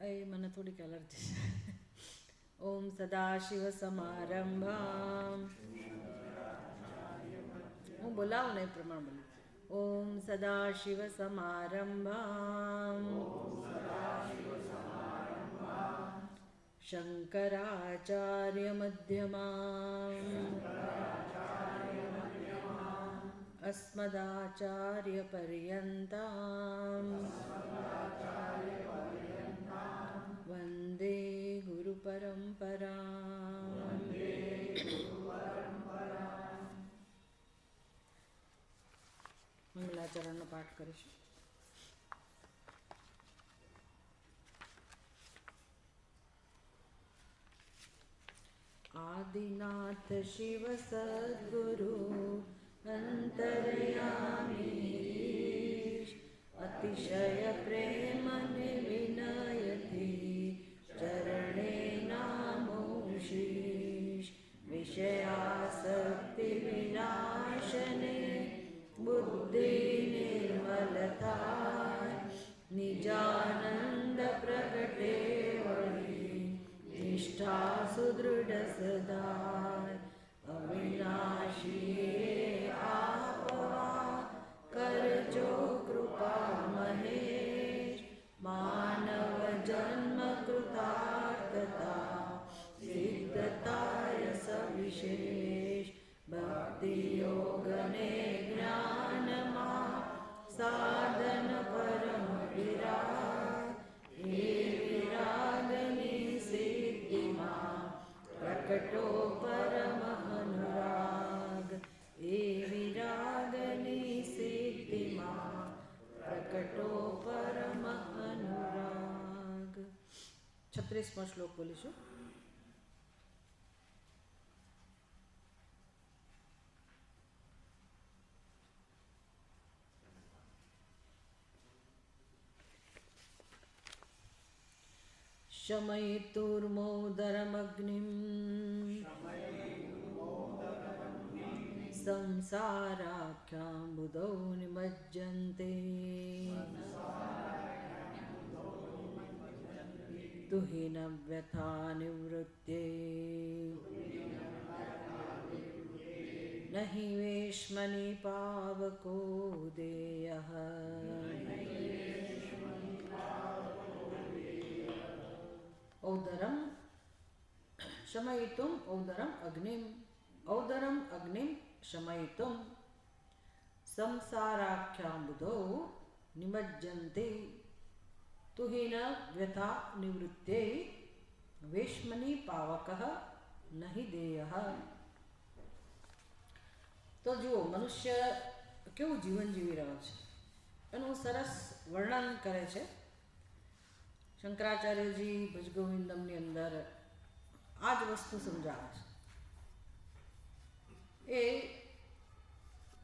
એ મને થોડીક એલર્જી છે. ઓમ સદાશિવ સમારંભામ, હું બોલાવું ને એ પ્રમાણે બોલું. ઓમ સદાશિવ સમારંભામ શંકરાચાર્ય મધ્યમામ अस्मदाचार्य पर्यन्तां वन्दे गुरुपरम्पराम्. મંગલાચરણનો પાઠ કરીશું. આદિનાથ શિવ સદ્ગુરુ અંતર્યામી અતિશય પ્રેમ ને વિનયથી ચરણે નામો શીશ વિષયાસક્તિ વિનાશને બુદ્ધિ નિર્મલ થાય નિજાનંદ પ્રગટે વળી નિષ્ઠા સુદૃઢ સદાય અવિનાશી આપવા કરજો કૃપા મહેશ માનવ જન્મ કૃતાર્થતા સિદ્ધતાય સવિશેષ ભક્તિ યોગને જ્ઞાનમાં સાધન પરમ વિરાગ એ વિરાગની સિદ્ધિમાં પ્રકટો પરમ અનુરાગ એ વિરાગની સિદ્ધિમાં પ્રકટો પરમ અનુરાગ. 36મો શ્લોક બોલીશું. शमयितुर्मोदरमग्निं संसाराख्याम्बुधौ निमज्जन्ते तुहिनव्यथा निवृत्त्यै न हि वेश्मनि पावको देयः. औदरम शमयितुम औदरम अग्निम शमयितुम संसाराख्याम्बुधौ निमज्जन्ते तुहिन व्यथा निवृत्ते वेश्मनि पावकः नहि देयः. તો જુઓ, મનુષ્ય કેવું જીવન જીવી રહ્યો છે એનું સરસ વર્ણન કરે છે શંકરાચાર્યજી ભજગોવિંદમની અંદર. આ જ વસ્તુ સમજાવે છે. એ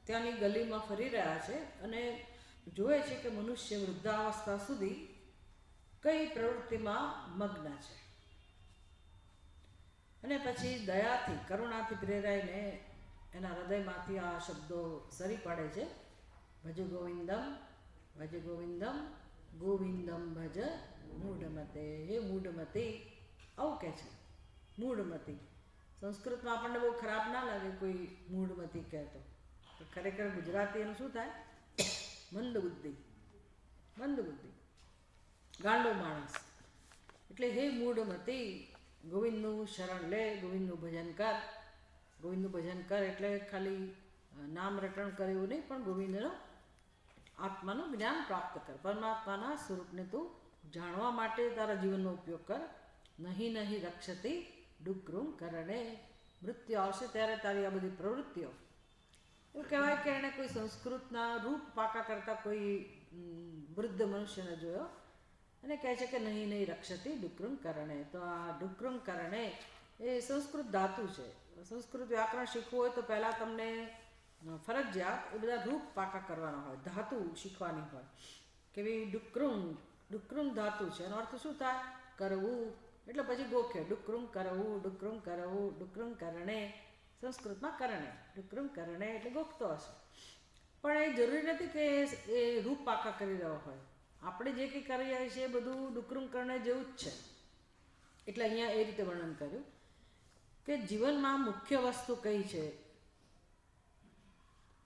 ત્યાંની ગલીમાં ફરી રહ્યા છે અને જુએ છે કે મનુષ્ય વૃદ્ધાવસ્થા સુધી કઈ પ્રવૃત્તિમાં મગ્ન છે. અને પછી દયાથી કરુણાથી પ્રેરાઈને એના હૃદયમાંથી આ શબ્દો સરી પડે છે. ભજ ગોવિંદમ ભજ ગોવિંદમ ગોવિંદમ ભજ મૂઢમતે. હે મૂઢમતી, આવું કહે છે. મૂઢમતી સંસ્કૃતમાં આપણને બહુ ખરાબ ના લાગે કોઈ મૂઢમતી કહેતો, તો ખરેખર ગુજરાતી એનું શું થાય? મંદબુદ્ધિ, મંદબુદ્ધિ, ગાંડો માણસ. એટલે હે મૂઢમતી, ગોવિંદનું શરણ લે, ગોવિંદનું ભજન કર. ગોવિંદનું ભજન કર એટલે ખાલી નામ રટણ કરે એવું નહીં, પણ ગોવિંદનો આત્માનું જ્ઞાન પ્રાપ્ત કર. પરમાત્માના સ્વરૂપને તું જાણવા માટે તારા જીવનનો ઉપયોગ કર. નહીં નહીં રક્ષતી ડુક્રુમ કરણે. મૃત્યુ આવશે ત્યારે તારી આ બધી પ્રવૃત્તિઓ, એવું કહેવાય કે એણે કોઈ સંસ્કૃતના રૂપ પાકા કરતા કોઈ વૃદ્ધ મનુષ્યને જોયો અને કહે છે કે નહીં નહીં રક્ષતી ડુક્રુમ કરણે. તો આ ડુક્રુમ કરણે એ સંસ્કૃત ધાતુ છે. સંસ્કૃત વ્યાકરણ શીખવું હોય તો પહેલાં તમને ફરજિયાત એ બધા રૂપ પાકા કરવાના હોય, ધાતુ શીખવાની હોય. કે ભાઈ ડુક્રુમ ધાતુ છે, એનો અર્થ શું થાય? કરવું. એટલે પછી ગોખે ડુક્રુમ કરવું, ડુક્રુમ કરવું, ડુક્રુમ કરણે. સંસ્કૃતમાં કરણે, ડુક્રુમ કરણે એટલે ગોખતો હશે. પણ એ જરૂરી નથી કે એ રૂપ પાકા કરી રહ્યો હોય. આપણે જે કંઈ કરીએ છીએ એ બધું ડુકરું કરને જેવું જ છે. એટલે અહીંયા એ રીતે વર્ણન કર્યું કે જીવનમાં મુખ્ય વસ્તુ કઈ છે.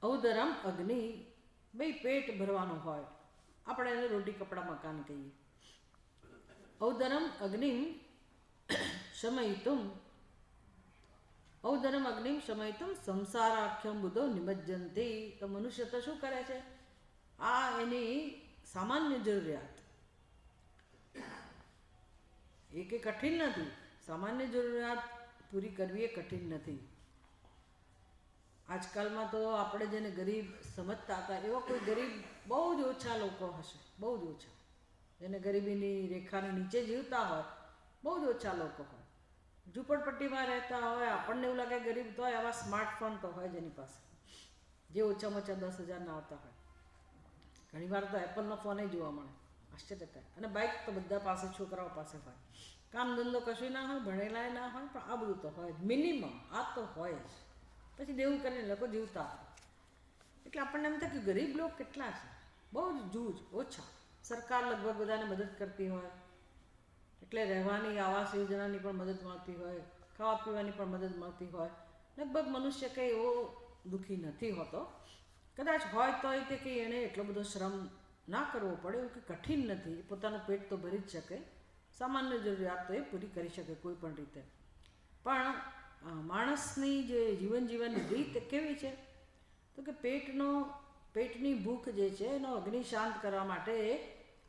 ઔદરમ અગ્નિ, ભાઈ પેટ ભરવાનું હોય, આપણે એને રોટી કપડા મકાન કહીએ. ઔદરમ અગ્નિમ શમયિતુમ, ઔદરમ અગ્નિમ શમયિતુમ સંસારાખ્યમ બુધો નિમજ્જંતી. તો મનુષ્ય તો શું કરે છે, આ એની સામાન્ય જરૂરિયાત, એ કે કઠિન નથી. સામાન્ય જરૂરિયાત પૂરી કરવી એ કઠિન નથી. આજકાલમાં તો આપણે જેને ગરીબ સમજતા હતા એવા કોઈ ગરીબ બહુ જ ઓછા લોકો હશે, બહુ જ ઓછા. જેને ગરીબીની રેખાની નીચે જીવતા હોય બહુ જ ઓછા લોકો હોય. ઝૂંપડપટ્ટીમાં રહેતા હોય, આપણને એવું લાગે ગરીબ તો હોય, આવા સ્માર્ટફોન તો હોય જેની પાસે, જે ઓછામાં ઓછા 10,000ના આવતા હોય. ઘણી વાર તો એપલનો ફોન જોવા મળે, આશ્ચર્ય થાય. અને બાઇક તો બધા પાસે, છોકરાઓ પાસે હોય. કામ ધંધો કશું ના હોય, ભણેલાય ના હોય, પણ આ બધું તો હોય જ, મિનિમમ આ તો હોય જ. પછી દેવું કરીને લોકો જીવતા હોય. એટલે આપણને એમ થાય કે ગરીબ લોકો કેટલા છે, બહુ જ જૂજ ઓછા. સરકાર લગભગ બધાને મદદ કરતી હોય, એટલે રહેવાની આવાસ યોજનાની પણ મદદ મળતી હોય, ખાવા પીવાની પણ મદદ મળતી હોય. લગભગ મનુષ્ય કંઈ એવો દુઃખી નથી હોતો. કદાચ હોય તો તે કંઈ એણે એટલો બધો શ્રમ ના કરવો પડે, એવું કે કઠિન નથી. પોતાનું પેટ તો ભરી જ શકે, સામાન્ય જરૂરિયાત તો એ પૂરી કરી શકે કોઈ પણ રીતે. પણ માણસની જે જીવનની રીત કેવી છે, તો કે પેટની ભૂખ જે છે એનો અગ્નિ શાંત કરવા માટે એ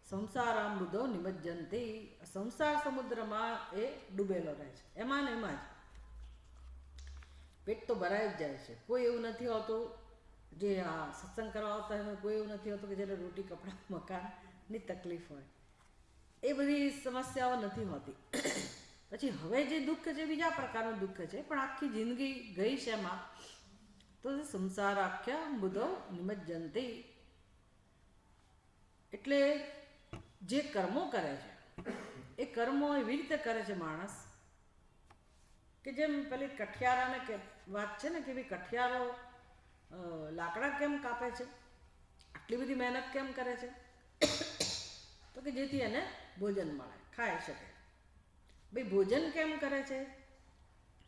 સંસારામ બુધો નિમજ્જંતી, સંસાર સમુદ્રમાં એ ડૂબેલો રહે છે. એમાં ને એમાં જ પેટ તો ભરાઈ જ જાય છે. કોઈ એવું નથી હોતું, જે આ સત્સંગ કરવા આવતા એમાં કોઈ એવું નથી હોતું કે જેને રોટી કપડાં મકાનની તકલીફ હોય. એ બધી સમસ્યાઓ નથી હોતી. પછી હવે જે દુઃખ છે બીજા પ્રકારનું દુઃખ છે, પણ આખી જિંદગી ગઈ છે એમાં, તો સંસારાખ્યા બુધો નિમજ્જંતી. એટલે જે કર્મો કરે છે એ કર્મો એવી રીતે કરે છે માણસ, કે જેમ પેલી કઠિયારાને કે વાત છે ને, કે ભાઈ કઠિયારો લાકડા કેમ કાપે છે, આટલી બધી મહેનત કેમ કરે છે, તો કે જેથી એને ભોજન મળે, ખાઈ શકે. ભાઈ ભોજન કેમ કરે છે,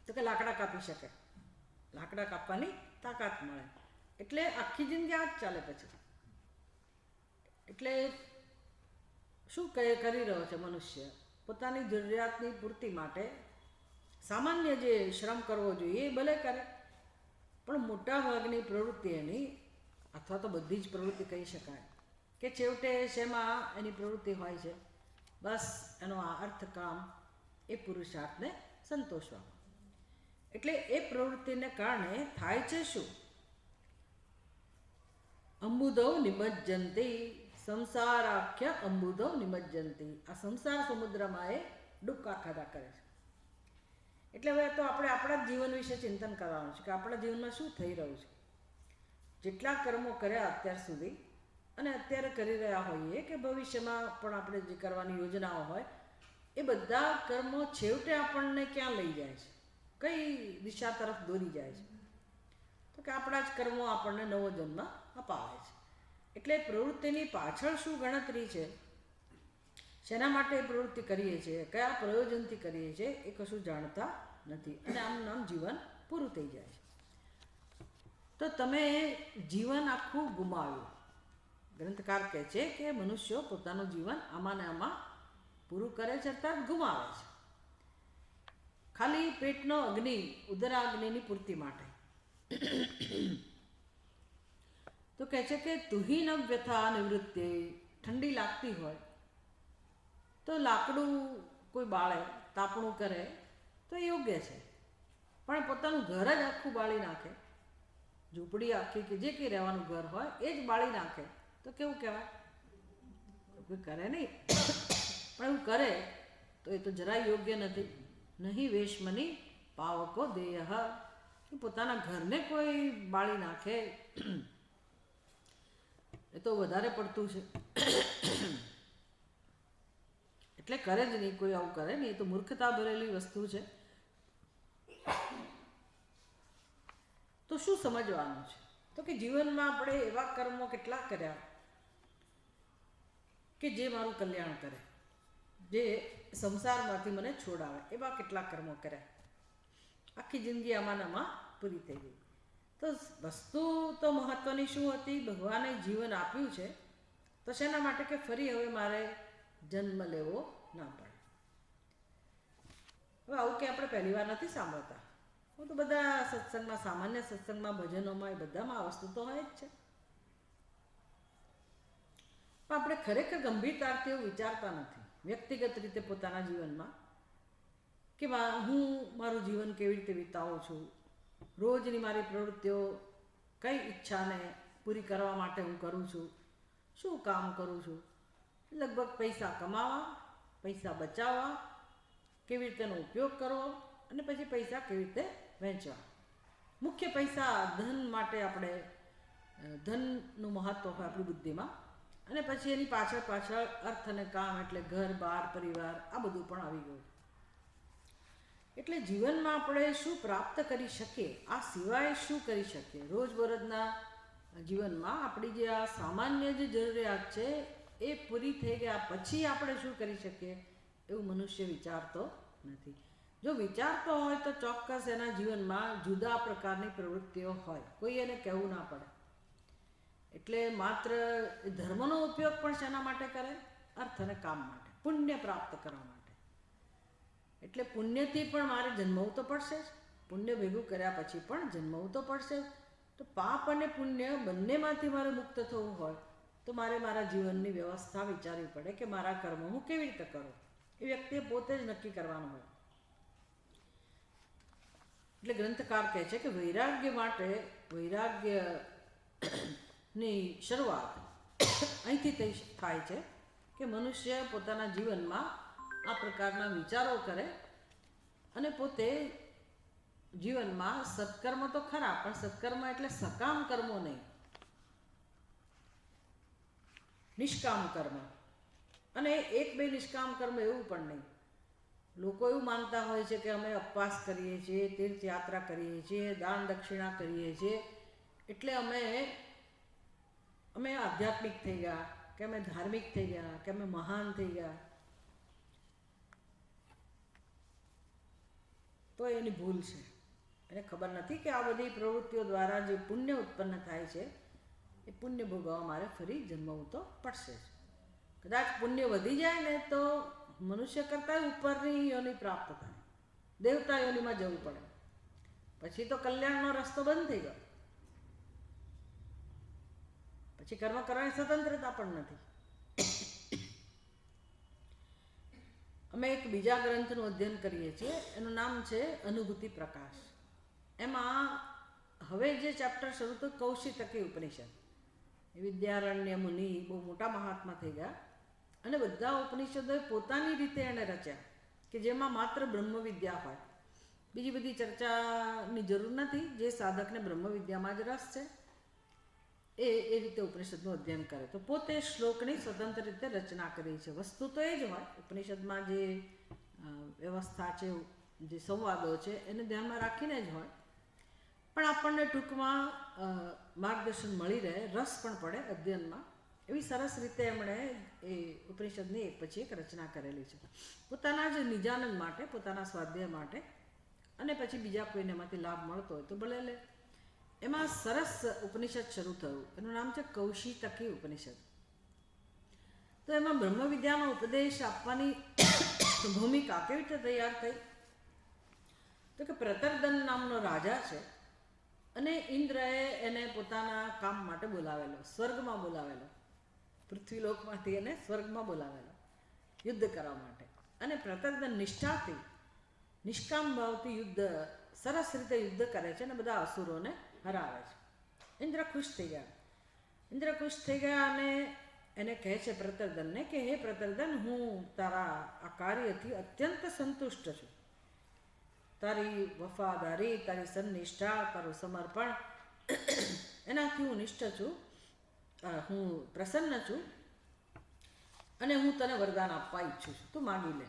તો કે લાકડા કાપી શકે, લાકડા કાપવાની તાકાત મળે. એટલે આખી જિંદગી આ જ ચાલે પછી. એટલે શું કરી રહ્યો છે મનુષ્ય, પોતાની જરૂરિયાતની પૂર્તિ માટે સામાન્ય જે શ્રમ કરવો જોઈએ એ ભલે કરે, પણ મોટા ભાગની પ્રવૃત્તિ એની, અથવા તો બધી જ પ્રવૃત્તિ કહી શકાય, કે છેવટે શેમાં એની પ્રવૃત્તિ હોય છે, બસ એનો આ અર્થકામ, એ પુરુષાર્થને સંતોષવામાં. એટલે એ પ્રવૃત્તિને કારણે થાય છે શું, અંબુધો નિમજ્જંતી, સંસારાખ્ય અંબુધો નિમજ્જંતી. આ સંસાર સમુદ્રમાં એ ડૂબકા ખાધા કરે છે. એટલે હવે તો આપણે આપણા જ જીવન વિશે ચિંતન કરવાનું છે કે આપણા જીવનમાં શું થઈ રહ્યું છે. જેટલા કર્મો કર્યા અત્યાર સુધી અને અત્યારે કરી રહ્યા હોઈએ, કે ભવિષ્યમાં પણ આપણે જે કરવાની યોજનાઓ હોય, એ બધા કર્મો છેવટે આપણને ક્યાં લઈ જાય છે, કઈ દિશા તરફ દોરી જાય છે, તો કે આપણા જ કર્મો આપણને નવો જન્મ અપાવે છે. એટલે પ્રવૃત્તિની પાછળ શું ગણતરી છે, શેના માટે પ્રવૃત્તિ કરીએ છીએ, કયા પ્રયોજનથી કરીએ છીએ, એ કશું જાણતા નથી, અને આમ નામ જીવન પૂરું થઈ જાય છે. તો તમે જીવન આખું ગુમાવ્યું. ગ્રંથકાર કહે છે કે મનુષ્યો પોતાનું જીવન આમાં ને આમાં પૂરું કરે છે, અર્થાત ગુમાવે છે, ખાલી પેટનો અગ્નિ, ઉદરાગ્નિની પૂર્તિ માટે. તો કહે છે કે તુહીન વ્યથા નિવૃત્તિ, ઠંડી લાગતી હોય તો લાકડું કોઈ બાળે, તાપણું કરે તો યોગ્ય છે, પણ પોતાનું ઘર જ આખું બાળી નાખે, ઝૂંપડી આખી કે જે કંઈ રહેવાનું ઘર હોય એ જ બાળી નાખે, તો કેવું કહેવાય? કોઈ કરે નહીં, પણ એવું કરે તો એ તો જરાય યોગ્ય નથી. નહીં વેશમની પાવકો દેહ, પોતાના ઘરને કોઈ બાળી નાખે એ તો વધારે પડતું છે. એટલે કરે જ નહીં કોઈ, આવું કરે નહીં, એ તો મૂર્ખતા ભરેલી વસ્તુ છે. તો શું સમજવાનું છે, તો કે જીવનમાં આપણે એવા કર્મો કેટલા કર્યા કે જે મારું કલ્યાણ કરે, જે સંસારમાંથી મને છોડાવે. એવા કેટલા કર્મો કર્યા, આખી જિંદગી આમાં પૂરી થઈ ગઈ. તો વસ્તુ તો મહત્વની શું હતી? ભગવાને જીવન આપ્યું છે તો શેના માટે? કે ફરી હવે મારે જન્મ લેવો ના પડે. હવે આવું કે આપણે પહેલી વાર નથી સાંભળતા. હું તો બધા સત્સંગમાં, સામાન્ય સત્સંગમાં, ભજનોમાં, એ બધામાં આ વસ્તુ તો હોય જ છે. પણ આપણે ખરેખર ગંભીરતાથી એવું વિચારતા નથી વ્યક્તિગત રીતે પોતાના જીવનમાં કે હું મારું જીવન કેવી રીતે વિતાવું છું, રોજની મારી પ્રવૃત્તિઓ કઈ ઈચ્છાને પૂરી કરવા માટે હું કરું છું, શું કામ કરું છું. લગભગ પૈસા કમાવા, પૈસા બચાવવા, કેવી રીતે એનો ઉપયોગ કરવો, અને પછી પૈસા કેવી રીતે વહેંચવા. મુખ્ય પૈસા, ધન માટે આપણે ધનનું મહત્ત્વ હોય આપણી બુદ્ધિમાં, અને પછી એની પાછળ અર્થ અને કામ, એટલે ઘર, બાર, પરિવાર, આ બધું પણ આવી ગયું. એટલે જીવનમાં આપણે શું પ્રાપ્ત કરી શકીએ, આ સિવાય શું કરી શકીએ? રોજબરોજના જીવનમાં આપણી જે આ સામાન્ય જે જરૂરિયાત છે એ પૂરી થઈ ગયા પછી આપણે શું કરી શકીએ એવું મનુષ્ય વિચારતો નથી. જો વિચારતો હોય તો ચોક્કસ એના જીવનમાં જુદા પ્રકારની પ્રવૃત્તિઓ હોય, કોઈ એને કહેવું ના પડે. એટલે માત્ર ધર્મનો ઉપયોગ પણ શેના માટે કરે? અર્થ અને કામ માટે, પુણ્ય પ્રાપ્ત કરવા માટે. એટલે પુણ્યથી પણ મારે જન્મવું તો પડશે જ. પુણ્ય ભેગું કર્યા પછી પણ જન્મવું તો પડશે જ. તો પાપ અને પુણ્ય બંનેમાંથી મારે મુક્ત થવું હોય તો મારે મારા જીવનની વ્યવસ્થા વિચારવી પડે કે મારા કર્મો હું કેવી રીતે કરું. એ વ્યક્તિએ પોતે જ નક્કી કરવાનું હોય. એટલે ગ્રંથકાર કહે છે કે વૈરાગ્ય માટે, વૈરાગ્યની શરૂઆત અહીંથી થાય છે કે મનુષ્ય પોતાના જીવનમાં આ પ્રકારના વિચારો કરે અને પોતે જીવનમાં સત્કર્મ તો ખરા, પણ સત્કર્મ એટલે સકામ કર્મો નહીં, નિષ્કામ કર્મ. અને એક બે નિષ્કામ કર્મ એવું પણ નહીં. લોકો એવું માનતા હોય છે કે અમે ઉપવાસ કરીએ છીએ, તીર્થયાત્રા કરીએ છીએ, દાન દક્ષિણા કરીએ છીએ એટલે અમે આધ્યાત્મિક થઈ ગયા, કે અમે ધાર્મિક થઈ ગયા, કે અમે મહાન થઈ ગયા. તો એની ભૂલ છે. એને ખબર નથી કે આ બધી પ્રવૃત્તિઓ દ્વારા જે પુણ્ય ઉત્પન્ન થાય છે એ પુણ્ય ભોગવવા મારે ફરી જન્મવું તો પડશે જ. કદાચ પુણ્ય વધી જાય ને તો મનુષ્ય કરતાં ઉપરની યોનિ પ્રાપ્ત થાય, દેવતા યોનિમાં જવું પડે. પછી તો કલ્યાણનો રસ્તો બંધ થઈ ગયો. પછી કર્મ કરવાની સ્વતંત્રતા પણ નથી. અમે એક બીજા ગ્રંથનું અધ્યયન કરીએ છીએ, એનું નામ છે અનુભૂતિ પ્રકાશ. એમાં હવે જે ચેપ્ટર શરૂ થયું કૌશિતકી ઉપનિષદ. વિદ્યારણ્ય મુનિ બહુ મોટા મહાત્મા થઈ ગયા અને બધા ઉપનિષદોએ પોતાની રીતે એણે રચ્યા કે જેમાં માત્ર બ્રહ્મ વિદ્યા હોય, બીજી બધી ચર્ચાની જરૂર નથી. જે સાધકને બ્રહ્મ વિદ્યામાં જ રસ છે એ રીતે ઉપનિષદનું અધ્યયન કરે. તો પોતે શ્લોકની સ્વતંત્ર રીતે રચના કરી છે. વસ્તુ તો એ જ હોય, ઉપનિષદમાં જે વ્યવસ્થા છે, જે સંવાદો છે એને ધ્યાનમાં રાખીને જ હોય, પણ આપણને ટૂંકમાં માર્ગદર્શન મળી રહે, રસ પણ પડે અધ્યયનમાં. એવી સરસ રીતે એમણે એ ઉપનિષદની એક પછી એક રચના કરેલી છે, પોતાના જ નિજાનંદ માટે, પોતાના સ્વાધ્યાય માટે, અને પછી બીજા કોઈને એમાંથી લાભ મળતો હોય તો ભલે લે. એમાં સરસ ઉપનિષદ શરૂ થયું, એનું નામ છે કૌશિતકી ઉપનિષદ. તો એમાં બ્રહ્મ વિદ્યાનો ઉપદેશ આપવાની ભૂમિકા કેવી રીતે તૈયાર થઈ? તો કે પ્રતરદન નામનો રાજા છે અને ઇન્દ્રએ એને પોતાના કામ માટે બોલાવેલો, સ્વર્ગમાં બોલાવેલો, પૃથ્વીલોકમાંથી એને સ્વર્ગમાં બોલાવેલો યુદ્ધ કરવા માટે. અને પ્રતરદન નિષ્ઠાથી, નિષ્કામ ભાવથી યુદ્ધ, સરસ રીતે યુદ્ધ કરે છે અને બધા અસુરોને હરાવે છે. ઇન્દ્ર ખુશ થઈ ગયા. ઇન્દ્ર ખુશ થઈ ગયા અને એને કહે છે પ્રતરદનને કે હે પ્રતરદન, હું તારા આ કાર્યથી અત્યંત સંતુષ્ટ છું. તારી વફાદારી, તારી સન્નિષ્ઠા, તારું સમર્પણ, એનાથી હું નિષ્ઠ છું, હું પ્રસન્ન છું અને હું તને વરદાન આપવા ઈચ્છું છું, તું માગી લે.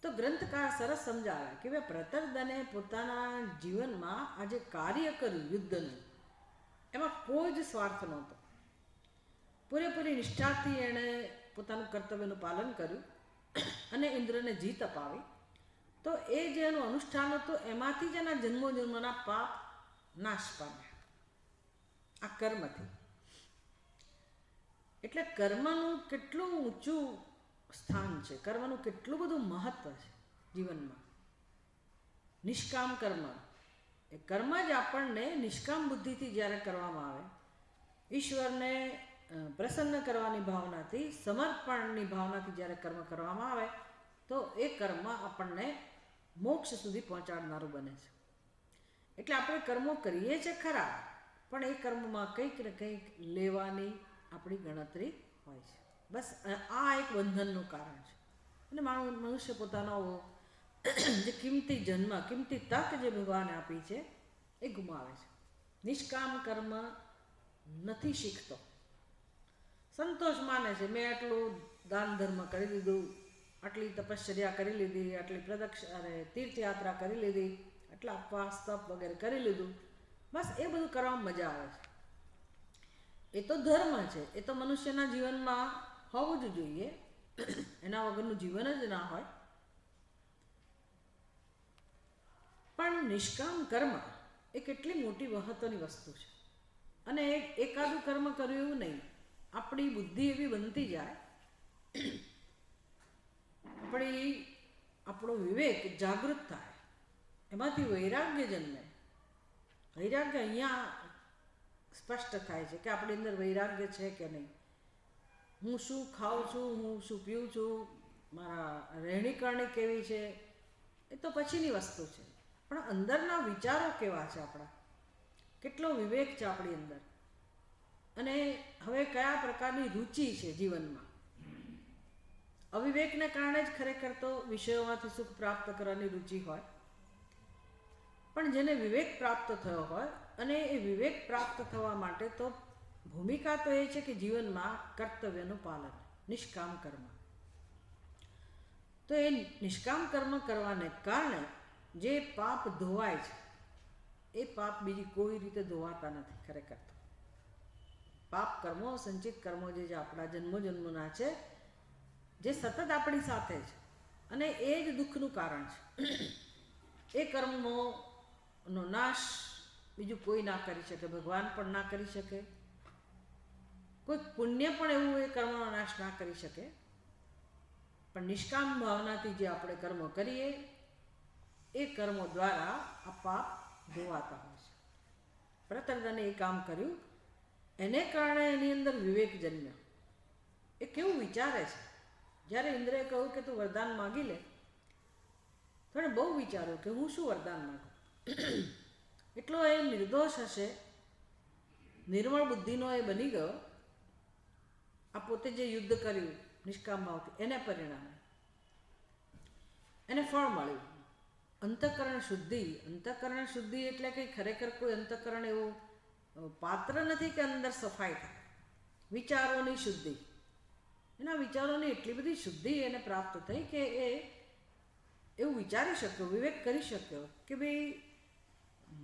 તો ગ્રંથકાર સરસ સમજાવે કે ભાઈ પ્રતરદને પોતાના જીવનમાં આ જે કાર્ય કર્યું યુદ્ધનું, એમાં કોઈ જ સ્વાર્થ નહોતો. પૂરેપૂરી નિષ્ઠાથી એણે પોતાનું કર્તવ્યનું પાલન કર્યું અને ઇન્દ્રને જીત અપાવી, તો એ જે એનું અનુષ્ઠાન હતું એમાંથી જ એના જન્મો જન્મના પાપ નાશ પામ્યા, આ કર્મથી. એટલે કર્મનું કેટલું ઊંચું સ્થાન છે, કર્મનું કેટલું બધું મહત્વ છે જીવનમાં. નિષ્કામ કર્મ, એ કર્મ જ આપણને નિષ્કામ બુદ્ધિથી જ્યારે કરવામાં આવે, ઈશ્વરને પ્રસન્ન કરવાની ભાવનાથી, સમર્પણની ભાવનાથી જ્યારે કર્મ કરવામાં આવે, તો એ કર્મ આપણને મોક્ષ સુધી પહોંચાડનારું બને છે. એટલે આપણે કર્મો કરીએ છીએ ખરા, પણ એ કર્મમાં કંઈક ને કંઈક લેવાની આપણી ગણતરી હોય છે. બસ આ એક બંધનનું કારણ છે. અને મનુષ્ય પોતાનો જે કિંમતી જન્મ, કિંમતી તક જે ભગવાને આપી છે એ ગુમાવે છે. નિષ્કામ કર્મ નથી શીખતો, સંતોષ માને છે, મેં આટલું દાન ધર્મ કરી લીધું, આટલી તપશ્ચર્યા કરી લીધી, આટલી તીર્થયાત્રા કરી લીધી, આટલા ઉપવાસ તપ વગેરે કરી લીધું, બસ એ બધું કરવામાં મજા આવે છે. એ તો ધર્મ છે, એ તો મનુષ્યના જીવનમાં હોવું જ જોઈએ, એના વગરનું જીવન જ ના હોય. પણ નિષ્કામ કર્મ એ કેટલી મોટી મહત્વની વસ્તુ છે. અને એકાદું કર્મ કર્યું એવું નહીં, આપણી બુદ્ધિ એવી બનતી જાય, આપણો વિવેક જાગૃત થાય, એમાંથી વૈરાગ્ય જન્મે. વૈરાગ્ય અહીંયા સ્પષ્ટ થાય છે કે આપણી અંદર વૈરાગ્ય છે કે નહીં. હું શું ખાઉં છું, હું શું પીઉં છું, મારા રહેણીકરણી કેવી છે, એ તો પછીની વસ્તુ છે. પણ અંદરના વિચારો કેવા છે આપણા, કેટલો વિવેક છે આપણી અંદર, અને હવે કયા પ્રકારની રુચિ છે જીવનમાં. અવિવેકને કારણે જ ખરેખર તો વિષયોમાંથી સુખ પ્રાપ્ત કરવાની રુચિ હોય, પણ જેને વિવેક પ્રાપ્ત થયો હોય, અને એ વિવેક પ્રાપ્ત થવા માટે તો ભૂમિકા તો એ છે કે જીવનમાં કર્તવ્યનું પાલન, નિષ્કામ કર્મ. તો એ નિષ્કામ કર્મ કરવાને કારણે જે પાપ ધોવાય છે, એ પાપ બીજી કોઈ રીતે ધોવાતા નથી. ખરેખર તો પાપ કર્મો, સંચિત કર્મો જે આપણા જન્મો જન્મના છે, જે સતત આપણી સાથે છે, અને એ જ દુઃખનું કારણ છે. એ કર્મોનો નાશ બીજું કોઈ ના કરી શકે, ભગવાન પણ ના કરી શકે, કોઈ પુણ્ય પણ એવું એ કર્મનો નાશ ના કરી શકે. પણ નિષ્કામ ભાવનાથી જે આપણે કર્મો કરીએ, એ કર્મો દ્વારા આ પાપ ધોવાતા હોય છે. પ્રતર્દને એ કામ કર્યું, એને કારણે એની અંદર વિવેક જન્મ્યો. એ કેવું વિચારે છે. જ્યારે ઇન્દ્રએ કહ્યું કે તું વરદાન માગી લે, તો એણે બહુ વિચાર્યું કે હું શું વરદાન માગું. એટલો એ નિર્દોષ હશે, નિર્મળ બુદ્ધિનો એ બની ગયો. આ પોતે જે યુદ્ધ કર્યું નિષ્કામ ભાવથી, એને પરિણામે એને ફળ મળ્યું, અંતઃકરણ શુદ્ધિ. અંતઃકરણ શુદ્ધિ એટલે કે ખરેખર કોઈ અંતઃકરણ એવું પાત્ર નથી કે અંદર સફાઈ થાય. વિચારોની શુદ્ધિ, એના વિચારોની એટલી બધી શુદ્ધિ એને પ્રાપ્ત થઈ કે એ એવું વિચારી શક્યો, વિવેક કરી શક્યો કે ભાઈ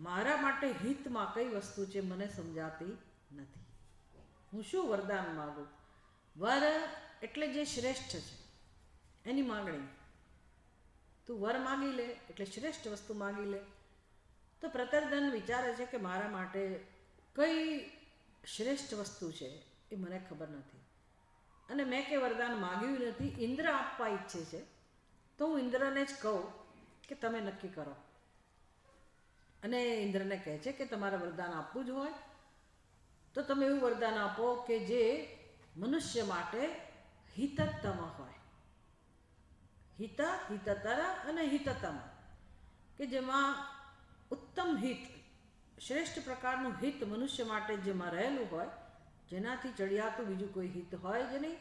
મારા માટે હિતમાં કઈ વસ્તુ છે મને સમજાતી નથી, હું શું વરદાન માગું. વર એટલે જે શ્રેષ્ઠ છે એની માગણી. તું વર માગી લે એટલે શ્રેષ્ઠ વસ્તુ માગી લે. તો પ્રતર્દન વિચારે છે કે મારા માટે કઈ શ્રેષ્ઠ વસ્તુ છે એ મને ખબર નથી, અને મેં કે વરદાન માગ્યું નથી, ઇન્દ્ર આપવા ઈચ્છે છે, તો હું ઇન્દ્રને જ કહું કે તમે નક્કી કરો. અને ઇન્દ્રને કહે છે કે તમારે વરદાન આપવું જ હોય તો તમે એવું વરદાન આપો કે જે મનુષ્ય માટે હિતતમ હોય. હિત, હિતતર અને હિતતમ, કે જેમાં ઉત્તમ હિત, શ્રેષ્ઠ પ્રકારનું હિત મનુષ્ય માટે જેમાં રહેલું હોય, જેનાથી ચડિયાતું બીજું કોઈ હિત હોય જ નહીં,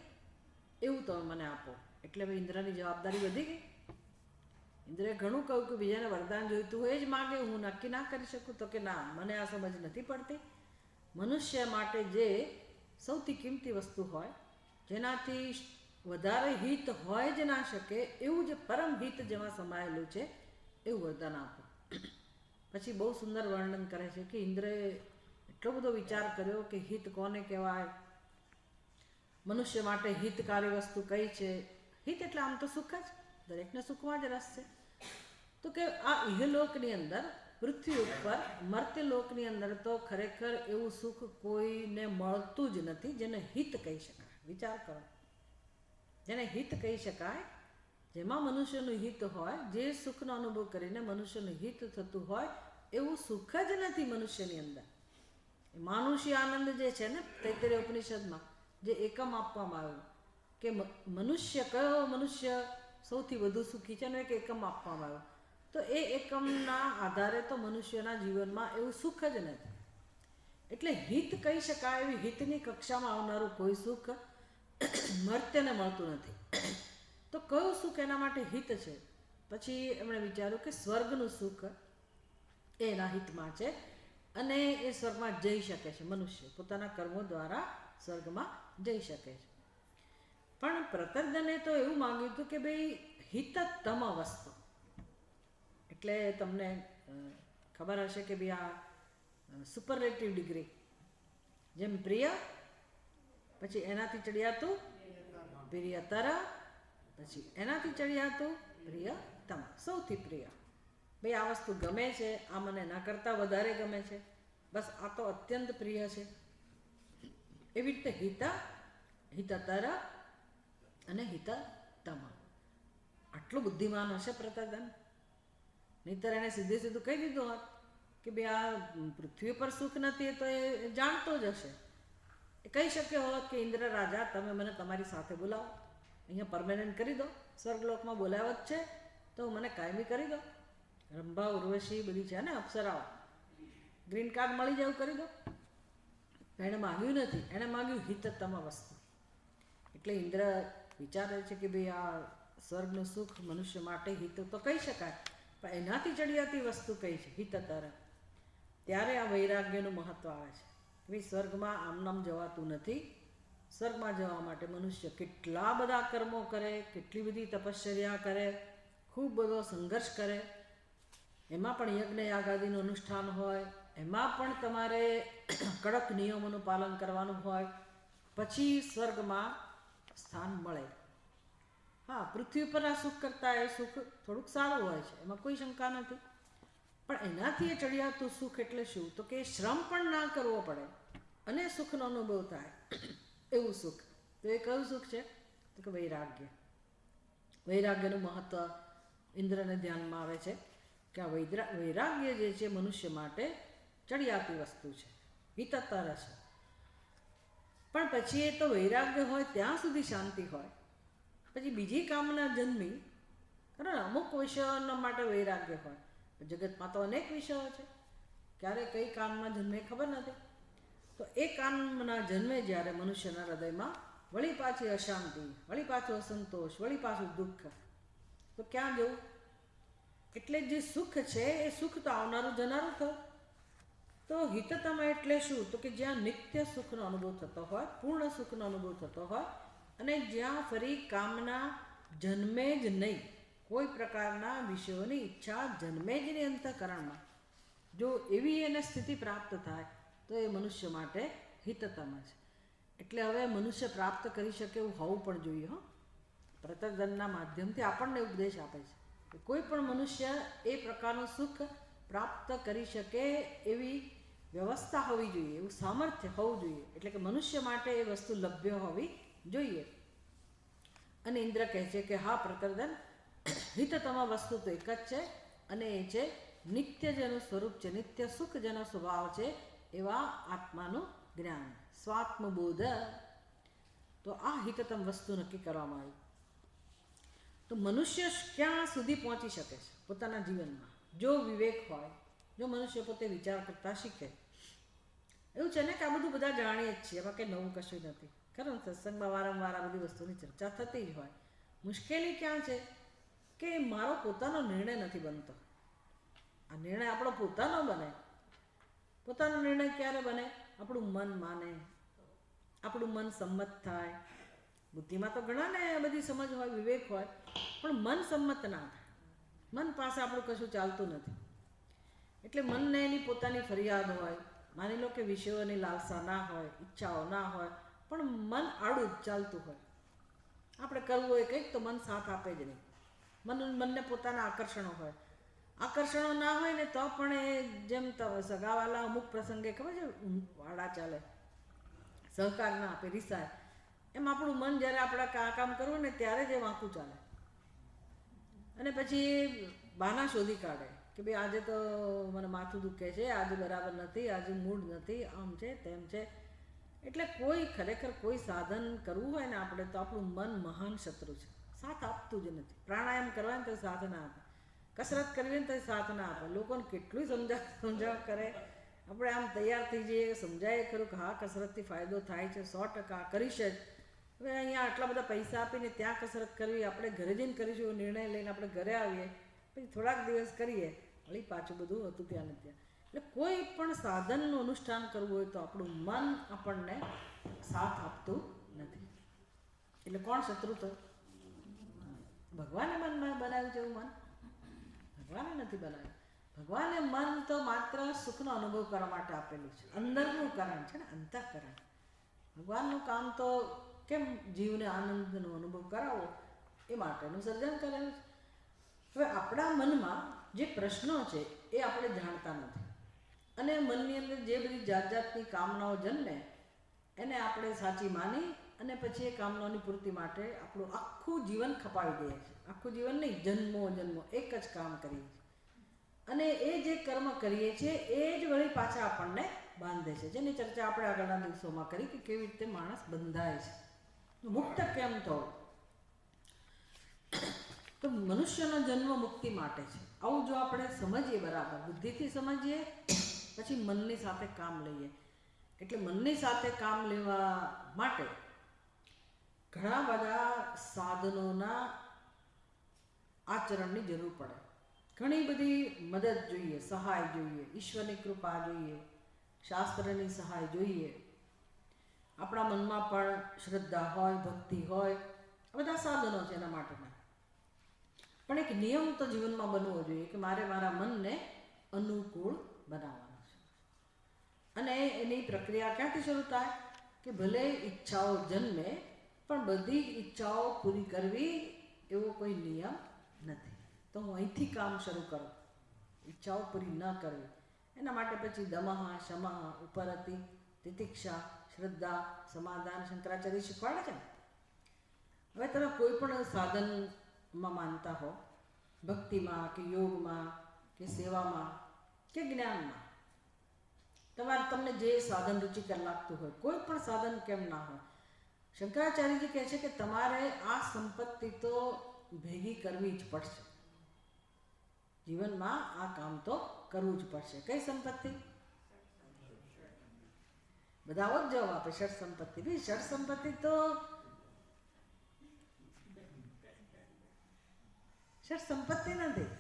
એવું તમે મને આપો. એટલે ભાઈ ઇન્દ્રની જવાબદારી વધી ગઈ. ઇન્દ્રએ ઘણું કહ્યું કે બીજાને વરદાન જોઈતું હોય જ માગે, હું નક્કી ના કરી શકું. તો કે ના, મને આ સમજ નથી પડતી. મનુષ્ય માટે જે સૌથી કિંમતી વસ્તુ હોય, જેનાથી વધારે હિત હોય જ ના શકે, એવું જે પરમ હિત જેમાં સમાયેલું છે, એવું વરદાન આપો. પછી બહુ સુંદર વર્ણન કરે છે કે ઇન્દ્રએ એટલો બધો વિચાર કર્યો કે હિત કોને કહેવાય, મનુષ્ય માટે હિતકારી વસ્તુ કઈ છે? હિત એટલે આમ તો સુખ જ, દરેકને સુખમાં જ રસ છે. તો કે આ ઇહલોકની અંદર, પૃથ્વી ઉપર, મર્ત્યલોકની અંદર તો ખરેખર એવું સુખ કોઈને મળતું જ નથી જેને હિત કહી શકાય. વિચાર કરો, જેને હિત કહી શકાય, જેમાં મનુષ્યનું હિત હોય, જે સુખનો અનુભવ કરીને મનુષ્યનું હિત થતું હોય, એવું સુખ જ નથી મનુષ્યની અંદર. માનુષી આનંદ જે છે ને, તૈત્તરીય ઉપનિષદમાં જે એકમ આપવામાં આવ્યું કે મનુષ્ય કયો મનુષ્ય સૌથી વધુ સુખી છે, એનો એક એકમ આપવામાં આવ્યો. તો એ એકમના આધારે તો મનુષ્યના જીવનમાં એવું સુખ જ નથી. એટલે હિત કહી શકાય એવી હિતની કક્ષામાં આવનારું કોઈ સુખ મર્ત્યને મળતું નથી. તો કયું સુખ એના માટે હિત છે? પછી એમણે વિચાર્યું કે સ્વર્ગનું સુખ એ એના હિતમાં છે અને એ સ્વર્ગમાં જઈ શકે છે. મનુષ્ય પોતાના કર્મો દ્વારા સ્વર્ગમાં જઈ શકે છે. પણ પ્રતર્દને તો એવું માંગ્યું હતું કે ભાઈ હિતતમ વસ્તુ, એટલે તમને ખબર હશે કે ભાઈ આ સુપરલેટિવ ડિગ્રી, જેમ પ્રિય, પછી એનાથી ચડિયાતું પ્રિયતર, પછી એનાથી ચડિયાતું પ્રિયતમ, સૌથી પ્રિય. ભાઈ આ વસ્તુ ગમે છે, આ મને એના કરતાં વધારે ગમે છે, બસ આ તો અત્યંત પ્રિય છે. એવી રીતે હિત, હિતતર અને હિતતમ. આટલું બુદ્ધિમાન હશે પ્રતર્દન, નહીંતર એને સીધે સીધું કહી દીધું હોત કે ભાઈ આ પૃથ્વી પર સુખ નથી, તો એ જાણતો જ હશે. એ કહી શક્યો હોત કે ઇન્દ્ર રાજા, તમે મને તમારી સાથે બોલાવો, અહીંયા પરમેનન્ટ કરી દો, સ્વર્ગલોકમાં બોલાવો જ છે તો મને કાયમી કરી દો. રંભા, ઉર્વશી બધી છે ને અપ્સરાઓ, ગ્રીન કાર્ડ મળી જાય કરી દો. એણે માગ્યું નથી, એણે માગ્યું હિતતમ વસ્તુ. એટલે ઇન્દ્ર વિચારે છે કે ભાઈ આ સ્વર્ગનું સુખ મનુષ્ય માટે હિત તો કહી શકાય, પણ એનાથી ચડિયાતી વસ્તુ કઈ છે? હિતતર. ત્યારે આ વૈરાગ્યનું મહત્વ આવે છે. ભાઈ સ્વર્ગમાં આમનામ જવાતું નથી. સ્વર્ગમાં જવા માટે મનુષ્ય કેટલા બધા કર્મો કરે, કેટલી બધી તપશ્ચર્યા કરે, ખૂબ બધો સંઘર્ષ કરે. એમાં પણ યજ્ઞ યાગાદિનું અનુષ્ઠાન હોય, એમાં પણ તમારે કડક નિયમોનું પાલન કરવાનું હોય, પછી સ્વર્ગમાં સ્થાન મળે. હા, પૃથ્વી પર આ સુખ કરતાં એ સુખ થોડુંક સારું હોય છે, એમાં કોઈ શંકા નથી. પણ એનાથી એ ચડિયાતું સુખ એટલે શું? તો કે શ્રમ પણ ના કરવો પડે અને સુખનો અનુભવ થાય એવું સુખ. તો એ કયું સુખ છે? તો કે વૈરાગ્ય. વૈરાગ્યનું મહત્વ ઇન્દ્રને ધ્યાનમાં આવે છે કે આ વૈરાગ્ય જે છે મનુષ્ય માટે ચડિયાતી વસ્તુ છે, હિતતર છે. પણ પછી એ તો વૈરાગ્ય હોય ત્યાં સુધી શાંતિ હોય, પછી બીજી કામના જન્મી, બરાબર, અમુક વિષયોના માટે વૈરાગ્ય હોય. જગતમાં તો અનેક વિષયો છે, ક્યારે કઈ કામમાં જન્મે ખબર નથી. તો એ કામના જન્મે જ્યારે મનુષ્યના હૃદયમાં, વળી પાછી અશાંતિ, વળી પાછું અસંતોષ, વળી પાછું દુઃખ, તો ક્યાં જવું? એટલે જે સુખ છે એ સુખ તો આવનારું જનારું થયું. તો હિતતમ એટલે શું? તો કે જ્યાં નિત્ય સુખનો અનુભવ થતો હોય, પૂર્ણ સુખનો અનુભવ થતો હોય, અને જ્યાં ફરી કામના જન્મે જ નહીં, કોઈ પ્રકારના વિષયોની ઈચ્છા જન્મે જ નહીં અંતઃકરણમાં. જો એવી એને સ્થિતિ પ્રાપ્ત થાય તો એ મનુષ્ય માટે હિતતમ છે. એટલે હવે મનુષ્ય પ્રાપ્ત કરી શકે એવું હોવું પણ જોઈએ. પ્રતર્દનના માધ્યમથી આપણને ઉપદેશ આપે છે કે કોઈ પણ મનુષ્ય એ પ્રકારનું સુખ પ્રાપ્ત કરી શકે એવી વ્યવસ્થા હોવી જોઈએ, એવું સામર્થ્ય હોવું જોઈએ. એટલે કે મનુષ્ય માટે એ વસ્તુ લભ્ય હોવી જોઈએ. અને ઇન્દ્ર કહે છે કે હા પ્રતર્દન, હિતતમ વસ્તુ તો એક જ છે, અને એ છે નિત્ય જેનું સ્વરૂપ છે, નિત્ય સુખ જેનો સ્વભાવ છે, એવા આત્માનું જ્ઞાન, સ્વાત્મબોધ. તો આ હિતતમ વસ્તુ નક્કી કરવામાં આવી. તો મનુષ્ય ક્યાં સુધી પહોંચી શકે છે પોતાના જીવનમાં? જો વિવેક હોય, જો મનુષ્ય પોતે વિચાર કરતા શીખે. એવું છે ને કે આ બધું બધા જાણીએ જ છીએ, એમાં કંઈ નવું કશું નથી. ખરું, સત્સંગમાં વારંવાર આ બધી વસ્તુની ચર્ચા થતી જ હોય. મુશ્કેલી ક્યાં છે કે મારો પોતાનો નિર્ણય નથી બનતો. આ નિર્ણય આપણો પોતાનો બને. પોતાનો નિર્ણય ક્યારે બને? આપણું મન માને, આપણું મન સંમત થાય. બુદ્ધિમાં તો ઘણા ને બધી સમજ હોય, વિવેક હોય, પણ મન સંમત ના થાય. મન પાસે આપણું કશું ચાલતું નથી. એટલે મનને એની પોતાની ફરિયાદ હોય. માની લો કે વિષયોની લાલસા ના હોય, ઈચ્છાઓ ના હોય, પણ મન આડું જ ચાલતું હોય. આપણે કરવું હોય કંઈક તો મન સાથ આપે જ નહીં. મનને પોતાના આકર્ષણો હોય. આકર્ષણો ના હોય ને તો પણ એ જેમ સગાવાલા અમુક પ્રસંગે ખબર છે વાડા ચાલે, સહકાર ના આપે, રિસાય, એમ આપણું મન જ્યારે આપણે કામ કરવું ને ત્યારે જ એ વાંકું ચાલે. અને પછી બહાના શોધી કાઢે કે ભાઈ આજે તો મને માથું દુખે છે, આજે બરાબર નથી, આજે મૂડ નથી, આમ છે તેમ છે. એટલે ખરેખર કોઈ સાધન કરવું હોય ને આપણે તો આપણું મન મહાન શત્રુ છે, સાથ આપતું જ નથી. પ્રાણાયામ કરવા ને તો સાથ ના આપે, કસરત કરવી ને તો સાથ ના આપે. લોકોને કેટલું સમજાવ કરે, આપણે આમ તૈયાર થઈ જઈએ, સમજાય ખરું કે હા કસરતથી ફાયદો થાય છે, 100% કરીશ જ. હવે અહીંયા આટલા બધા પૈસા આપીને ત્યાં કસરત કરવી, આપણે ઘરે જઈને કરીશું એવો નિર્ણય લઈને આપણે ઘરે આવીએ, પછી થોડાક દિવસ કરીએ, વળી પાછું બધું હતું ત્યાં ને ત્યાં. એટલે કોઈ પણ સાધનનું અનુષ્ઠાન કરવું હોય તો આપણું મન આપણને સાથ આપતું નથી. એટલે કોણ શત્રુ તો? ભગવાને મનમાં બનાવ્યું છે એવું મન? ભગવાને નથી બનાવ્યું. ભગવાને મન તો માત્ર સુખનો અનુભવ કરવા માટે આપેલું છે. અંદરનું કરણ છે ને, અંતઃકરણ. ભગવાનનું કામ તો કેમ જીવને આનંદનો અનુભવ કરાવો એ માટેનું સર્જન કરેલું છે. હવે આપણા મનમાં જે પ્રશ્નો છે એ આપણે જાણતા નથી, અને મનની અંદર જે બધી જાત જાતની કામનાઓ જન્મે એને આપણે સાચી માની અને પછી એ કામનાઓની પૂર્તિ માટે આપણું આખું જીવન ખપાવી દઈએ છીએ. આખું જીવન નહીં, જન્મો એક જ કામ કરીએ છીએ. અને એ જે કર્મ કરીએ છીએ એ જ વળી પાછા આપણને બાંધે છે, જેની ચર્ચા આપણે આગળના દિવસોમાં કરી કે કેવી રીતે માણસ બંધાય છે, મુક્ત કેમ થવો. તો મનુષ્યનો જન્મ મુક્તિ માટે છે. આવું જો આપણે સમજીએ, બરાબર બુદ્ધિથી સમજીએ, પછી મનની સાથે કામ લઈએ. એટલે મનની સાથે કામ લેવા માટે ઘણા બધા સાધનોના આચરણની જરૂર પડે. ઘણી બધી મદદ જોઈએ, સહાય જોઈએ, ઈશ્વરની કૃપા જોઈએ, શાસ્ત્રની સહાય જોઈએ. આપણા મનમાં પણ શ્રદ્ધા હોય, ભક્તિ હોય, બધા સાધનો છે એના માટેના. પણ એક નિયમ તો જીવનમાં બનવો જોઈએ કે મારે મારા મનને અનુકૂળ બનાવવાનું છે. અને એની પ્રક્રિયા ક્યાંથી શરૂ થાય કે ભલે ઈચ્છાઓ જન્મે પણ બધી જ ઈચ્છાઓ પૂરી કરવી એવો કોઈ નિયમ નથી. તો હું અહીંથી કામ શરૂ કરું, ઈચ્છાઓ પૂરી ન કરવી. એના માટે પછી દમઃ, શમઃ, ઉપરતિ, તિતિક્ષા, શ્રદ્ધા, સમાધાન શંકરાચાર્ય શીખવાડે છે ને. હવે તમે કોઈ પણ સાધનમાં માનતા હો, ભક્તિમાં કે યોગમાં કે સેવામાં કે જ્ઞાનમાં, તમને જે સાધન રુચિકર લાગતું હોય, કોઈ પણ સાધન કેમ ના હોય, શંકરાચાર્યજી કહે છે કે તમારે આ સંપત્તિ તો ભેગી કરવી જ પડશે. જીવનમાં આ કામ તો કરવું જ પડશે. કઈ સંપત્તિ? બધા આવો જ જવાબ આપે, ષટ સંપત્તિ. ભાઈ ષટ સંપત્તિ તો ષટ સંપત્તિ નથી,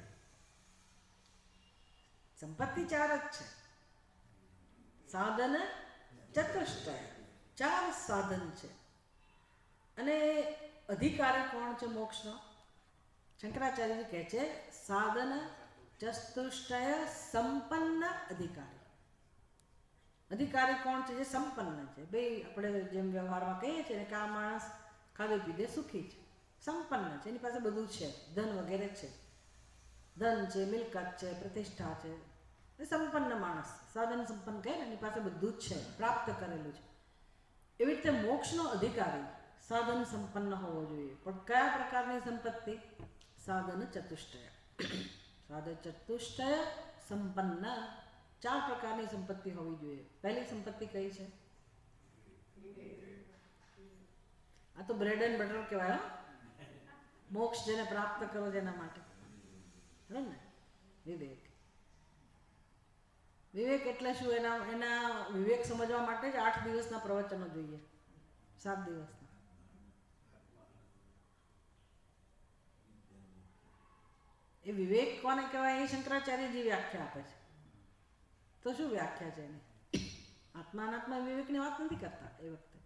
સંપત્તિ 4 જ છે. સાધન ચતુષ્ટય, 4 સાધન છે. અને અધિકારી કોણ છે મોક્ષનો? શંકરાચાર્યજી કહે છે સાધન ચતુષ્ટય સંપન્ન અધિકારી. અધિકારી કોણ છે? જે સંપન્ન છે. ભાઈ આપણે જેમ વ્યવહારમાં કહીએ છીએ ને કે આ માણસ ખાધે પીધે સુખી છે, સંપન્ન છે, એની પાસે બધું છે, ધન વગેરે છે, ધન છે, મિલકત છે, પ્રતિષ્ઠા છે, એ સંપન્ન માણસ. સાધન સંપન્ન કહે ને, એની પાસે બધું જ છે, પ્રાપ્ત કરેલું છે. એવી રીતે મોક્ષનો અધિકારી સાધન સંપન્ન હોવો જોઈએ. પણ કયા પ્રકારની સંપત્તિ? સાધન ચતુષ્ટય. સાધન ચતુષ્ટય સંપન્ન 4 પ્રકારની સંપત્તિ હોવી જોઈએ. પહેલી સંપત્તિ કઈ છે? આ તો બ્રેડ એન્ડ બટર કહેવાય. મોક્ષ જેને પ્રાપ્ત કરો જેના માટે, બરાબર ને? વિવેક. વિવેક એટલે શું? એના વિવેક સમજવા માટે જ 8 દિવસના પ્રવચનો જોઈએ, 7 દિવસના. એ વિવેક કોને કહેવાય એ શંકરાચાર્યજી વ્યાખ્યા આપે છે. તો શું વ્યાખ્યા છે એની? આત્મા અનાત્મા વિવેકની વાત નથી કરતા એ વખતે.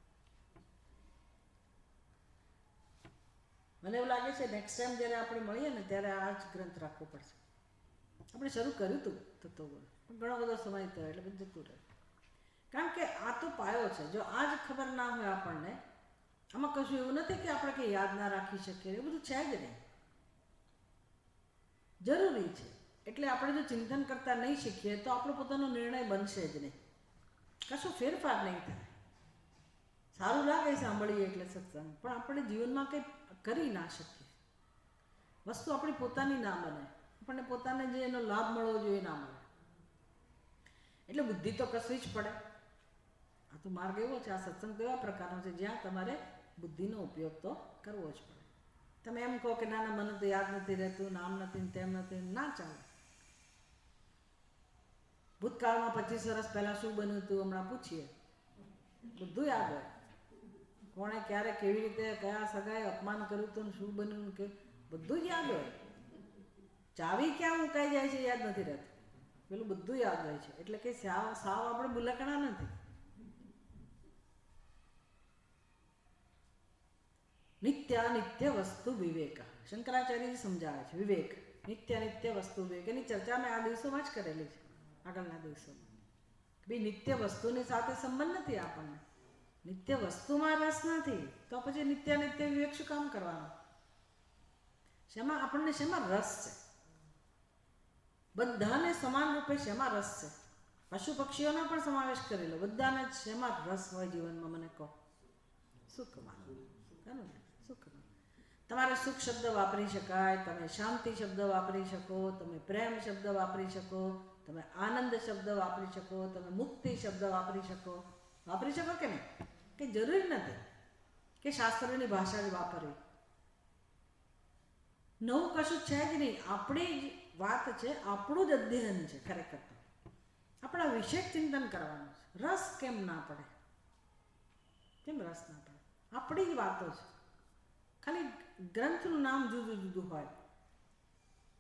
મને એવું લાગે છે નેક્સ્ટ ટાઈમ જ્યારે આપણે મળીએ ને ત્યારે આ જ ગ્રંથ રાખવો પડશે. આપણે શરૂ કર્યું હતું તત્વબોધ, પણ ઘણો બધો સમય થયો એટલે બધું જતું રહે. કારણ કે આ તો પાયો છે. જો આ જ ખબર ના હોય આપણને, આમાં કશું એવું નથી કે આપણે કંઈ યાદ ના રાખી શકીએ, એ બધું છે જ નહીં. જરૂરી છે. એટલે આપણે જો ચિંતન કરતા નહીં શીખીએ તો આપણો પોતાનો નિર્ણય બનશે જ નહીં, કશો ફેરફાર નહીં થાય. સારું લાગે સાંભળીએ એટલે સત્સંગ, પણ આપણે જીવનમાં કંઈ કરી ના શકીએ. વસ્તુ આપણી પોતાની ના બને, આપણને પોતાને જે એનો લાભ મળવો જોઈએ ના મળે. એટલે બુદ્ધિ તો કસવી જ પડે. આ તો માર્ગ એવો છે, આ સત્સંગ તો એવા પ્રકારનો છે જ્યાં તમારે બુદ્ધિનો ઉપયોગ તો કરવો જ પડે. તમે એમ કહો કે ના ના મને તો યાદ નથી રહેતું, નામ નથી, તેમ નથી, ના ચાલે. ભૂતકાળમાં 25 વર્ષ પહેલાં શું બન્યું હતું હમણાં પૂછીએ, બધું યાદ હોય. કોણે ક્યારે કેવી રીતે કયા સગાએ અપમાન કર્યું હતું, શું બન્યું, કે બધું જ યાદ હોય. ચાવી ક્યાં મુકાઈ જાય છે યાદ નથી રહેતું, પેલું બધું યાદ હોય છે. એટલે કે સાવ આપણે ભૂલકણા નથી. નિત્યાનિત્ય વસ્તુ વિવેક, શંકરાચાર્યજી સમજાવે છે. વિવેક, નિત્યાનિત્ય વસ્તુ વિવેક, એની ચર્ચા મેં આ દિવસોમાં જ કરેલી છે, આગળના દિવસોમાં. ભાઈ નિત્ય વસ્તુની સાથે સંબંધ નથી આપણને, નિત્ય વસ્તુમાં રસ નથી, તો પછી નિત્યાનિત્ય વિવેક શું કામ કરવાનો? શેમાં આપણને શેમાં રસ છે? બધાને સમાન રૂપે શેમાં રસ છે? પશુ પક્ષીઓનો પણ સમાવેશ કરેલો, બધાને શેમાં રસ હોય જીવનમાં મને કહો? સુખમાં. ખરું ને? સુખમાં. તમારે સુખ શબ્દ વાપરી શકાય, તમે શાંતિ શબ્દ વાપરી શકો, તમે પ્રેમ શબ્દ વાપરી શકો, તમે આનંદ શબ્દ વાપરી શકો, તમે મુક્તિ શબ્દ વાપરી શકો કે નહીં? કે જરૂરી નથી કે શાસ્ત્રોની ભાષા જ વાપરવી. નવું કશું છે જ નહીં. આપણી જ વાત છે, આપણું જ અધ્યયન છે. ખરેખર તો આપણા વિશે ચિંતન કરવાનું છે. રસ કેમ ના પડે? કેમ રસ ના પડે? આપણી જ વાતો છે. ખાલી ગ્રંથનું નામ જુદું જુદું હોય,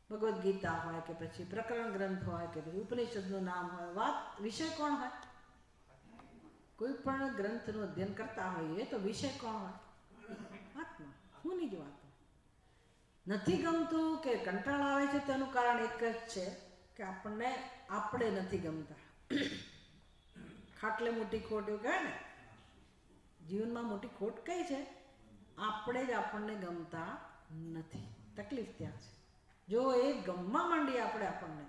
ભગવદ્ ગીતા હોય કે પછી પ્રકરણ ગ્રંથ હોય કે પછી ઉપનિષદનું નામ હોય, વાત વિષય કોણ હોય? કોઈ પણ ગ્રંથનું અધ્યયન કરતા હોઈએ તો વિષય કોણ હોય? આત્મા. હુંની જ વાતો. નથી ગમતું કે કંટાળો આવે છે તેનું કારણ એક જ છે કે આપણે નથી ગમતા. ખાટલે મોટી ખોટ એવું કહે ને, જીવનમાં મોટી ખોટ કઈ છે? આપણે જ આપણને ગમતા નથી. તકલીફ ત્યાં છે. જો એ ગમવા માંડીએ આપણને,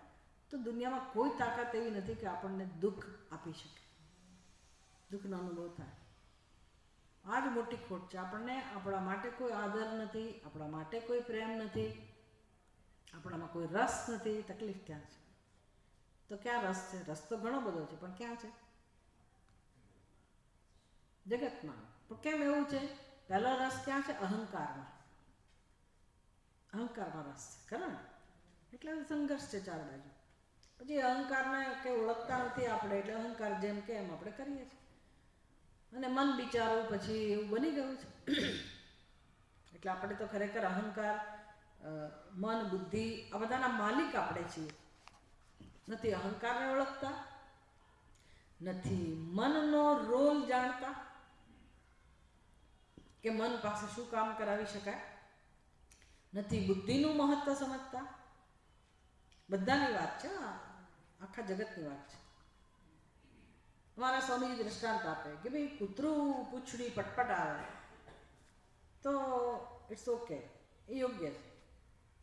તો દુનિયામાં કોઈ તાકાત એવી નથી કે આપણને દુઃખ આપી શકે, દુઃખનો અનુભવ થાય. આ જ મોટી ખોટ છે. આપણને આપણા માટે કોઈ આદર નથી, આપણા માટે કોઈ પ્રેમ નથી, આપણામાં કોઈ રસ નથી. તકલીફ ત્યાં છે. તો ક્યાં રસ છે? રસ તો ઘણો બધો છે, પણ ક્યાં છે? જગતમાં. પણ કેમ એવું છે? પહેલો રસ ક્યાં છે? અહંકારમાં. અહંકારમાં રસ છે, ખરો ને? એટલે સંઘર્ષ છે ચાર બાજુ. પછી અહંકારને કંઈ ઓળખતા નથી આપણે, એટલે અહંકાર જેમ કે એમ આપણે કરીએ છીએ. અને મન બિચારું પછી એવું બની ગયું છે. એટલે આપણે તો ખરેખર અહંકાર, મન, બુદ્ધિ આ બધાના માલિક આપણે છીએ. નથી અહંકારને ઓળખતા, નથી મનનો રોલ જાણતા કે મન પાસે શું કામ કરાવી શકાય, નથી બુદ્ધિનું મહત્વ સમજતા. બધાની વાત છે, આખા જગતની વાત છે. અમારા સ્વામીજી દ્રષ્ટાંત આપે કે ભાઈ કૂતરું પૂંછડી પટપટ આવે તો ઇટ્સ ઓકે, એ યોગ્ય છે.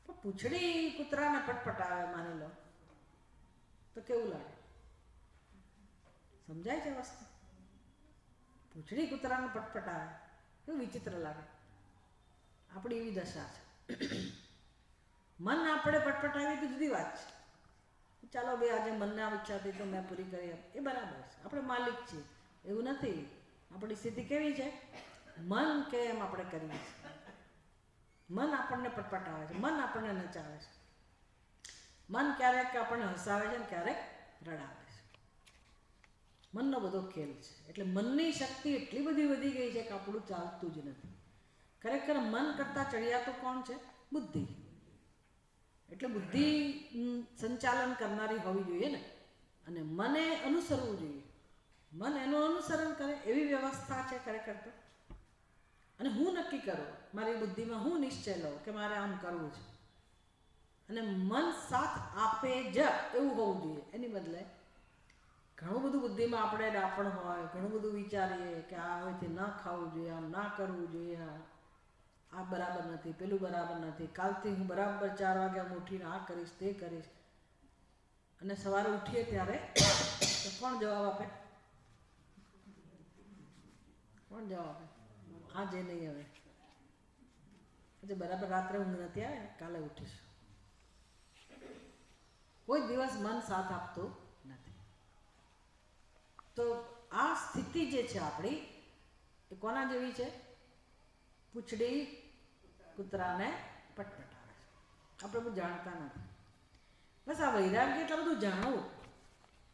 પણ પૂંછડી કૂતરાને પટપટ આવે માની લો તો કેવું લાગે? સમજાય છે વસ્તુ? પૂંછડી કૂતરાને પટપટ આવે કેવું વિચિત્ર લાગે. આપણી એવી દશા છે. મન આપણે પટપટાવી તો જુદી વાત છે. ચાલો ભાઈ આજે મનના ઈચ્છા થઈ તો મેં પૂરી કરી, એ બરાબર છે. આપણે માલિક છીએ એવું નથી. આપણી સ્થિતિ કેવી છે? મન કે એમ આપણે કરીએ છીએ. મન આપણને પટપટાવે છે, મન આપણને નચાવે છે. મન ક્યારેક આપણને હસાવે છે ને ક્યારેક રડાવે છે. મનનો બધો ખેલ છે. એટલે મનની શક્તિ એટલી બધી વધી ગઈ છે કે આપણું ચાલતું જ નથી. ખરેખર મન કરતાં ચડિયાતું કોણ છે? બુદ્ધિ. એટલે બુદ્ધિ સંચાલન કરનારી હોવી જોઈએ ને, અને મને અનુસરવું જોઈએ. મન એનું અનુસરણ કરે એવી વ્યવસ્થા છે ખરેખર તો. અને હું નક્કી કરું, મારી બુદ્ધિમાં હું નિશ્ચય લઉં કે મારે આમ કરવું છે, અને મન સાથ આપે જ એવું હોવું જોઈએ. એની બદલે ઘણું બધું બુદ્ધિમાં આપણે ડાપણ હોય, ઘણું બધું વિચારીએ કે આ હવેથી ન ખાવું જોઈએ, આમ ના કરવું જોઈએ, આ બરાબર નથી, પેલું બરાબર નથી, કાલથી હું બરાબર 4 વાગ્યા ઉઠીને આ કરીશ, તે કરીશ. અને સવારે ઉઠીએ ત્યારે કોણ જવાબ આપે? કોણ જવાબ આપે? આજે નહીં, હવે આજે બરાબર રાત્રે ઊંઘ નથી આવે, કાલે ઉઠીશ. કોઈ દિવસ મન સાથ આપતું નથી. તો આ સ્થિતિ જે છે આપણી, એ કોના જેવી છે? પૂંછડી કૂતરાને પટપટાવે છે. આપણે બધું જાણતા નથી. બસ આ વૈરાગ્ય એટલે બધું જાણવું.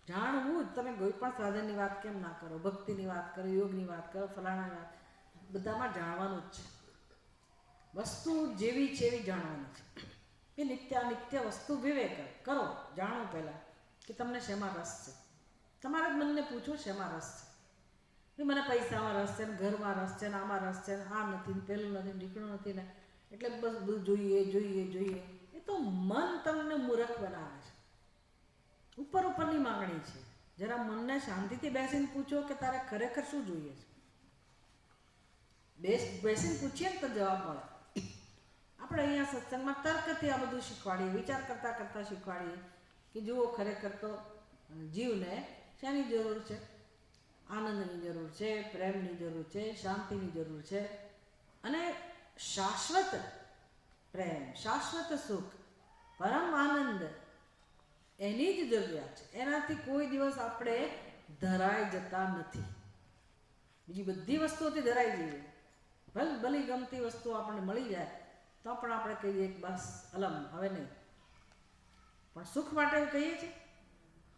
જાણવું જ. તમે કોઈ પણ સાધનની વાત કેમ ના કરો, ભક્તિની વાત કરો, યોગની વાત કરો, ફલાણાની વાત, બધામાં જાણવાનું જ છે. વસ્તુ જેવી છે એવી જાણવાની છે. એ નિત્યાનિત્ય વસ્તુ વિવેક કરો. જાણો પહેલાં કે તમને શેમાં રસ છે. તમારા જ મનને પૂછો શેમાં રસ છે. મને પૈસામાં રસ છે, ને ઘરમાં રસ છે, ને આમાં રસ છે, ને આ નથી, ને પેલું નથી, ઢીકણું નથી, ને એટલે બસ બધું જોઈએ જોઈએ જોઈએ. એ તો મન તમને મૂર્ખ બનાવે છે. ઉપર ઉપરની માંગણી છે. જરા મનને શાંતિથી બેસીને પૂછો કે તારે ખરેખર શું જોઈએ છે. બેસીને પૂછીએ ને તો જવાબ મળે. આપણે અહીંયા સત્સંગમાં તર્કથી આ બધું શીખવાડીએ, વિચાર કરતાં કરતાં શીખવાડીએ કે જુઓ ખરેખર તો જીવને શાની જરૂર છે? આનંદની જરૂર છે, પ્રેમની જરૂર છે, શાંતિની જરૂર છે, અને શાશ્વત પ્રેમ, શાશ્વત સુખ, પરમ આનંદ, એની જ જરૂરિયાત છે. એનાથી કોઈ દિવસ આપણે ધરાઈ જતા નથી. બીજી બધી વસ્તુઓથી ધરાઈ જઈએ. ભલી ગમતી વસ્તુ આપણને મળી જાય તો પણ આપણે કહીએ કે બસ અલમ, હવે નહીં. પણ સુખ માટે એવું કહીએ છીએ,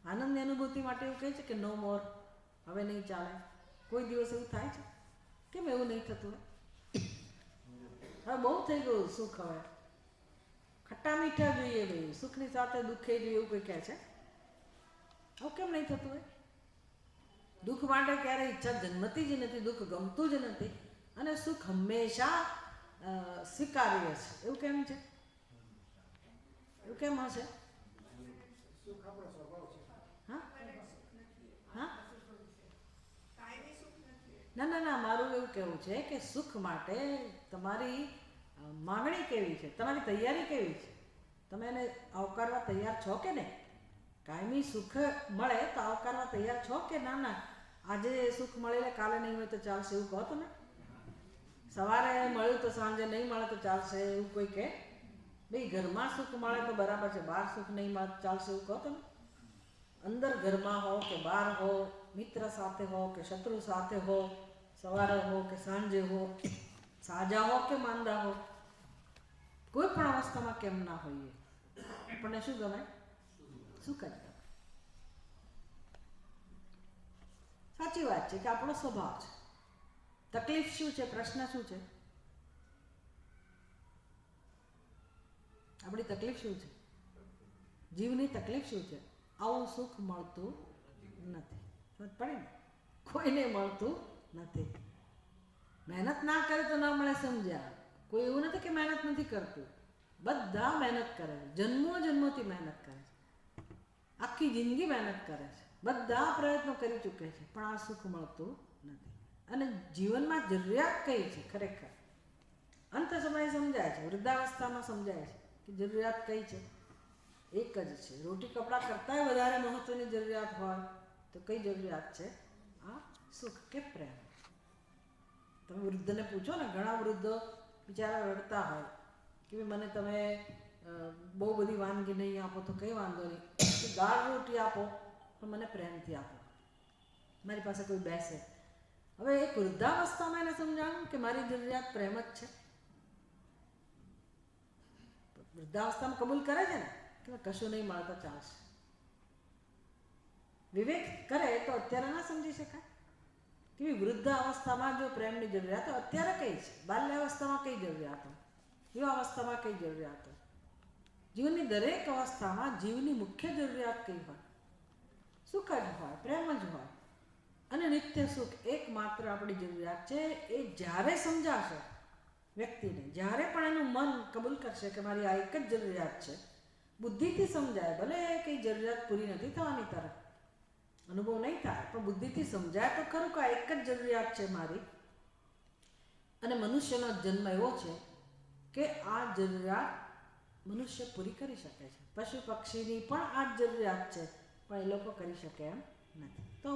આનંદની અનુભૂતિ માટે એવું કહીએ છીએ કે નો મોર, હવે નહીં ચાલે. કોઈ દિવસ એવું થાય છે? કેમ એવું નહીં થતું? હવે બહુ થઈ ગયું સુખ. હવે ખટ્ટા મીઠા જોઈએ ભાઈ, સુખની સાથે દુઃખે જોઈએ એવું કોઈ કહે છે? હવે કેમ નહીં થતું હોય? દુઃખ માટે ક્યારેય ઈચ્છા જન્મતી જ નથી, દુઃખ ગમતું જ નથી, અને સુખ હંમેશા સ્વીકાર્ય છે. એવું કેમ છે? એવું કેમ હશે? હા હા, ના ના ના, મારું એવું કહેવું છે કે સુખ માટે તમારી માંગણી કેવી છે, તમારી તૈયારી કેવી છે? તમે એને આવકારવા તૈયાર છો કે નહીં? કાયમી સુખ મળે તો આવકારવા તૈયાર છો કે ના ના આજે સુખ મળે કાલે નહીં હોય તો ચાલશે એવું કહો તમે? સવારે મળ્યું તો સાંજે નહીં મળે તો ચાલશે એવું કોઈ કહે? ભાઈ ઘરમાં સુખ મળે તો બરાબર છે, બહાર સુખ નહીં મળે તો ચાલશે એવું કહો તમે? અંદર ઘરમાં હો કે બહાર હો, મિત્ર સાથે હો કે શત્રુ સાથે હો, સવારે હો કે સાંજે હો, સાજા હો કે માંદા હો, કોઈ પણ અવસ્થામાં કેમ ના હોઈએ, આપણને શું ગમે? સુખ જ ગમે. સાચી વાત છે કે આપણો સ્વભાવ છે. તકલીફ શું છે? પ્રશ્ન શું છે? આપણી તકલીફ શું છે? જીવની તકલીફ શું છે? આવું સુખ મળતું નથી. સમજ પડે ને? કોઈને મળતું નથી. મહેનત ના કરે તો ના મળે, સમજ્યા? કોઈ એવું નથી કે મહેનત નથી કરતું. બધા મહેનત કરે છે. જન્મોથી મહેનત કરે છે. આખી જિંદગી મહેનત કરે છે. બધા પ્રયત્નો કરી ચૂકે છે, પણ આ સુખ મળતું નથી. અને જીવનમાં જરૂરિયાત કઈ છે ખરેખર? અંત સમયે સમજાય છે, વૃદ્ધાવસ્થામાં સમજાય છે કે જરૂરિયાત કઈ છે? એક જ છે. રોટી કપડાં કરતાંય વધારે મહત્વની જરૂરિયાત હોય તો કઈ જરૂરિયાત છે? આ સુખ કે પ્રેમ. તમે વૃદ્ધને પૂછો ને, ઘણા વૃદ્ધો બિચારા રડતા હોય કે મને તમે બહુ બધી વાનગી નહીં આપો તો કંઈ વાંધો નહીં, દાળ રોટી આપો તો મને પ્રેમથી આપો, મારી પાસે કોઈ બેસે. હવે એક વૃદ્ધાવસ્થામાં એને સમજાવું કે મારી જરૂરિયાત પ્રેમ જ છે. વૃદ્ધાવસ્થામાં કબૂલ કરે છે ને કે કશું નહીં મળતા ચાલશે. વિવેક કરે તો અત્યારે ના સમજી શકાય કે વૃદ્ધ અવસ્થામાં જો પ્રેમની જરૂરિયાત હોય, અત્યારે કઈ છે? બાલ્યાવસ્થામાં કઈ જરૂરિયાતો, યુવાવસ્થામાં કઈ જરૂરિયાતો? જીવનની દરેક અવસ્થામાં જીવની મુખ્ય જરૂરિયાત કઈ હોય? સુખ જ હોય, પ્રેમ જ હોય. અને નિત્ય સુખ એકમાત્ર આપણી જરૂરિયાત છે. એ જ્યારે સમજાશે વ્યક્તિને, જ્યારે પણ એનું મન કબૂલ કરશે કે મારી આ એક જ જરૂરિયાત છે, બુદ્ધિથી સમજાય, ભલે કઈ જરૂરિયાત પૂરી નથી થવાની તરફ, અનુભવ નહીં થાય, પણ બુદ્ધિથી સમજાય તો ખરું કે આ એક જ જરૂરિયાત છે મારી, અને મનુષ્યનો જન્મ એવો છે કે આ જરૂરિયાત મનુષ્ય પૂરી કરી શકે છે. પશુ પક્ષીની પણ આ જ જરૂરિયાત છે, પણ એ લોકો કરી શકે એમ નથી. તો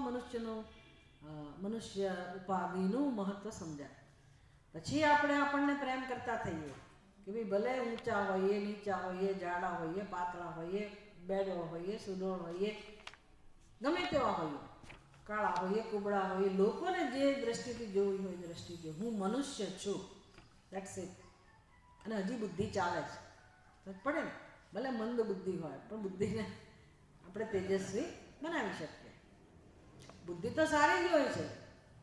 મનુષ્ય ઉપાધિનું મહત્વ સમજાય. પછી આપણને પ્રેમ કરતા થઈએ કે ભાઈ ભલે ઊંચા હોઈએ, નીચા હોઈએ, જાડા હોઈએ, પાતળા હોઈએ, બેડો હોઈએ, સુડોળ હોઈએ, ગમે તેવા હોઈએ, કાળા હોઈએ, કુબડા હોઈએ, લોકોને જે દ્રષ્ટિથી જોવી હોય દ્રષ્ટિથી હું મનુષ્ય છું, દેટ્સ ઇટ. અને હજી બુદ્ધિ ચાલે છે, પડે ને, ભલે મંદ બુદ્ધિ હોય પણ બુદ્ધિને આપણે તેજસ્વી બનાવી શકીએ. બુદ્ધિ તો સારી જ હોય છે,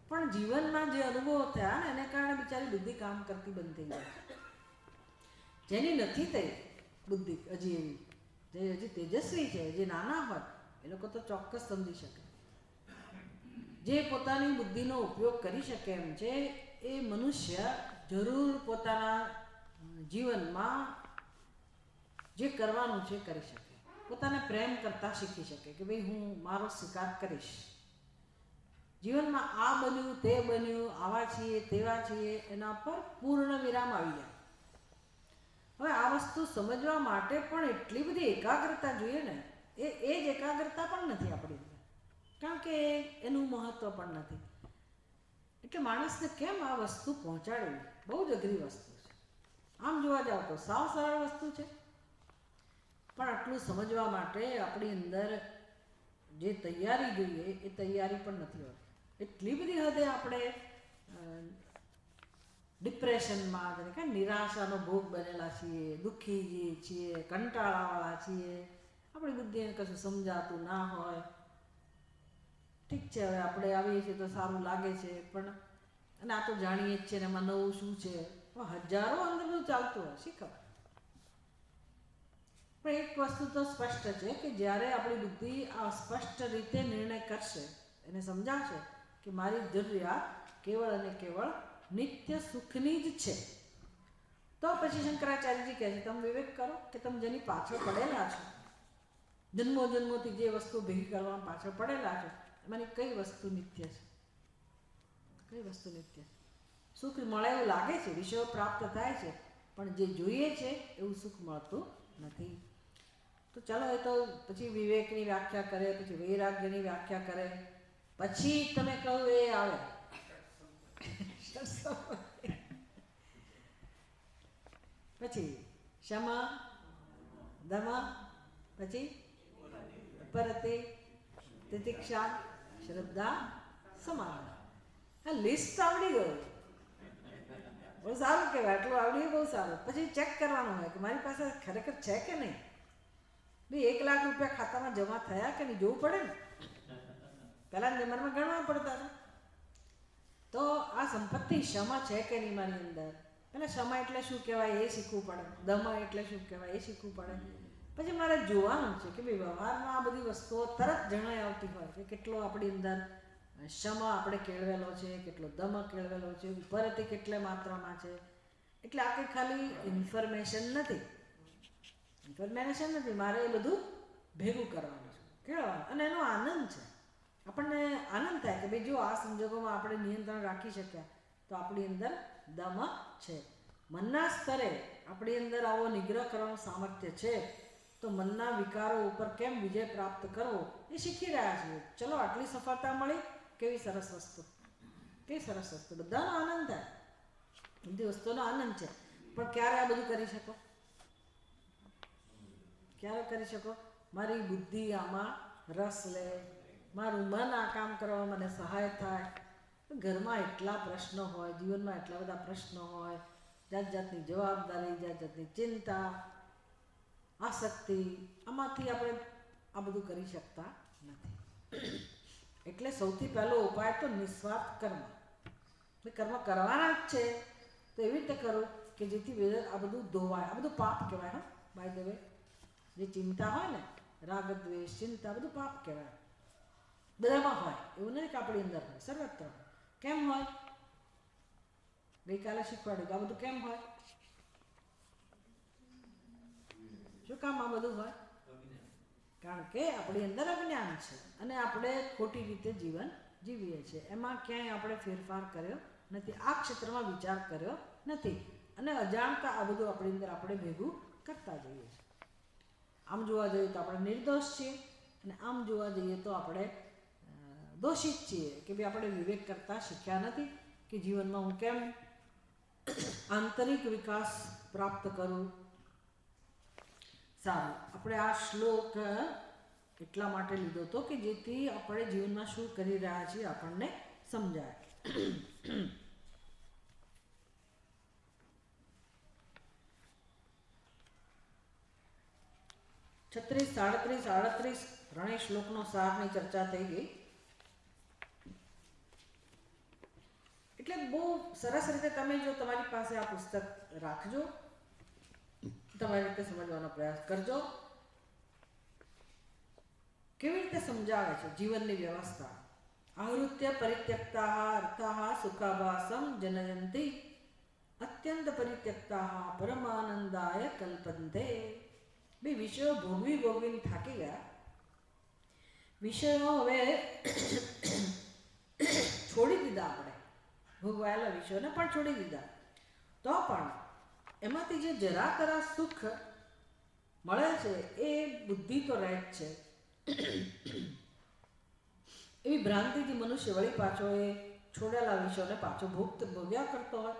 પણ જીવનમાં જે અનુભવો થયા ને એને કારણે બિચારી બુદ્ધિ કામ કરતી બંધ થઈ જાય. જેની નથી થઈ બુદ્ધિ હજી એવી, જે હજી તેજસ્વી છે, જે નાના હોય એ લોકો તો ચોક્કસ સમજી શકે. જે પોતાની બુદ્ધિનો ઉપયોગ કરી શકે એમ છે એ મનુષ્ય જરૂર પોતાના જીવનમાં જે કરવાનું છે કરી શકે. પોતાને પ્રેમ કરતા શીખી શકે કે ભાઈ હું મારો સ્વીકાર કરીશ. જીવનમાં આ બન્યું, તે બન્યું, આવા છીએ, તેવા છીએ, એના પર પૂર્ણ વિરામ આવી જાય. હવે આ વસ્તુ સમજવા માટે પણ એટલી બધી એકાગ્રતા જોઈએ ને, એ જ એકાગ્રતા પણ નથી આપણી અંદર, કારણ કે એનું મહત્વ પણ નથી. એટલે માણસને કેમ આ વસ્તુ પહોંચાડવી બહુ જ અઘરી વસ્તુ છે. આમ જોવા જાવ તો સાવ સરળ વસ્તુ છે, પણ આટલું સમજવા માટે આપણી અંદર જે તૈયારી જોઈએ એ તૈયારી પણ નથી હોતી. એટલી બધી હદે આપણે ડિપ્રેશનમાં, કે નિરાશાનો ભોગ બનેલા છીએ, દુઃખી છીએ, કંટાળાવાળા છીએ, આપણી બુદ્ધિને કશું સમજાતું ના હોય. ઠીક છે, હવે આપણે આવીએ છીએ તો સારું લાગે છે, પણ અને આ તો જાણીએ જ છે ને એમાં નવું શું છે, હજારો અંદર બધું ચાલતું હોય, શી ખબર. પણ એક વસ્તુ તો સ્પષ્ટ છે કે જ્યારે આપણી બુદ્ધિ આ સ્પષ્ટ રીતે નિર્ણય કરશે, એને સમજાવશે કે મારી જરૂરિયાત કેવળ અને કેવળ નિત્ય સુખની જ છે, તો પછી શંકરાચાર્યજી કહે છે તમે વિવેક કરો કે તમે જેની પાછળ પડેલા છો, જન્મો જન્મોથી જે વસ્તુ ભેગી કરવા પાછળ પડેલા છો, એમાંની કઈ વસ્તુ નિત્ય છે? કઈ વસ્તુ નિત્ય? સુખ મળે એવું લાગે છે, વિષયો પ્રાપ્ત થાય છે, પણ જે જોઈએ છે એવું સુખ મળતું નથી. તો ચાલો, એ તો પછી વિવેકની વ્યાખ્યા કરે, પછી વૈરાગ્યની વ્યાખ્યા કરે, પછી તમે કહો એ આવે પછી ક્ષમા, દમ, પછી પરતિ, તિતિક્ષા, શ્રદ્ધા, સમાધાન. આ લિસ્ટ આવડી ગયું, બહુ સારું કહેવાય. આટલું આવડ્યું બહુ સારું. પછી ચેક કરવાનું હોય કે મારી પાસે ખરેખર છે કે નહીં. ભાઈ 1 લાખ રૂપિયા ખાતામાં જમા થયા કે નહીં જોવું પડે ને. પહેલાના જમાનામાં ગણવા પડતા હતા. તો આ સંપત્તિ ક્ષમા છે કે નહીં મારી અંદર, એટલે ક્ષમા એટલે શું કહેવાય એ શીખવું પડે, દમ એટલે શું કહેવાય એ શીખવું પડે. પછી મારે જોવાનું છે કે ભાઈ વ્યવહારમાં આ બધી વસ્તુઓ તરત જણાઈ આવતી હોય કે કેટલો આપણી અંદર ક્ષમા આપણે કેળવેલો છે, કેટલો દમ કેળવેલો છે, ઉપરથી કેટલે માત્રામાં છે. એટલે આ કંઈ ખાલી ઇન્ફોર્મેશન નથી, મારે એ બધું ભેગું કરવાનું છે, કેળવવાનું, અને એનો આનંદ છે. આપણને આનંદ થાય કે ભાઈ જો આ સંજોગોમાં આપણે નિયંત્રણ રાખી શક્યા તો આપણી અંદર દમ છે. મનના સ્તરે આપણી અંદર આવો નિગ્રહ કરવાનું સામર્થ્ય છે, તો મનના વિકારો ઉપર કેમ વિજય પ્રાપ્ત કરવો એ શીખી રહ્યા છીએ. ચલો, આટલી સફળતા મળી, કેવી સરસ વસ્તુ, કેવી સરસ વસ્તુ, બધાનો આનંદ થાય, બધી વસ્તુનો આનંદ છે. પણ ક્યારે આ બધું કરી શકો? ક્યારે કરી શકો? મારી બુદ્ધિ આમાં રસ લે, મારું મન આ કામ કરવામાં મને સહાય થાય. ઘરમાં એટલા પ્રશ્નો હોય, જીવનમાં એટલા બધા પ્રશ્નો હોય, જાત જાતની જવાબદારી, જાત જાતની ચિંતા, આસક્તિ, આમાંથી આપણે આ બધું કરી શકતા નથી. એટલે સૌથી પહેલો ઉપાય તો નિસ્વાર્થ કર્મ. કર્મ કરવાના જ છે તો એવી રીતે કરું કે જેથી આ બધું ધોવાય. આ બધું પાપ કહેવાય. હા, બાય ધ વે, જે ચિંતા હોય ને, રાગ દ્વેષ ચિંતા, બધું પાપ કહેવાય. બધામાં હોય, એવું નહીં કે આપણી અંદર હોય, સર્વત્ર હોય. કેમ હોય? ગઈકાલે શીખવાડ્યું આ બધું કેમ હોય, શું કામ આ બધું હોય? કારણ કે આપણી અંદર અજ્ઞાન છે અને આપણે ખોટી રીતે જીવન જીવીએ છીએ. એમાં ક્યાંય આપણે ફેરફાર કર્યો નથી, આ ક્ષેત્રમાં વિચાર કર્યો નથી અને અજાણતા આ બધું આપણી અંદર આપણે ભેગું કરતા જઈએ છીએ. આમ જોવા જઈએ તો આપણે નિર્દોષ છીએ અને આમ જોવા જઈએ તો આપણે દોષિત છીએ કે ભાઈ આપણે વિવેક કરતા શીખ્યા નથી કે જીવનમાં હું કેમ આંતરિક વિકાસ પ્રાપ્ત કરું. સારું, આપણે આ શ્લોક એટલા માટે લીધો હતો કે જેથી આપણે જીવનમાં શું કરી રહ્યા છીએ આપણને સમજાય. 36, 37, 38 ત્રણેય શ્લોકનો સારની ચર્ચા થઈ ગઈ. એટલે બહુ સરસ રીતે તમે જો તમારી પાસે આ પુસ્તક રાખજો, તમારી રીતે સમજવાનો પ્રયાસ કરજો. કેવી રીતે સમજાવે છે જીવનની વ્યવસ્થા. આવૃત્ય પરિત્યક્તા અર્થા સુખાભાસમ જનયંતિ અત્યંત પરિત્યક્તા પરમાનંદાય કલ્પંતે. બે વિષયો ભોગવીને થાકી ગયા. વિષયો હવે છોડી દીધા, આપણે ભોગવાયેલા વિષયોને પણ છોડી દીધા. તો પણ એમાંથી જે જરા તરા સુખ મળે છે એ બુદ્ધિ તો રહે જ છે. એવી ભ્રાંતિથી મનુષ્ય વળી પાછો એ છોડેલા વિષયોને પાછો ભોગ્યા કરતો હોય.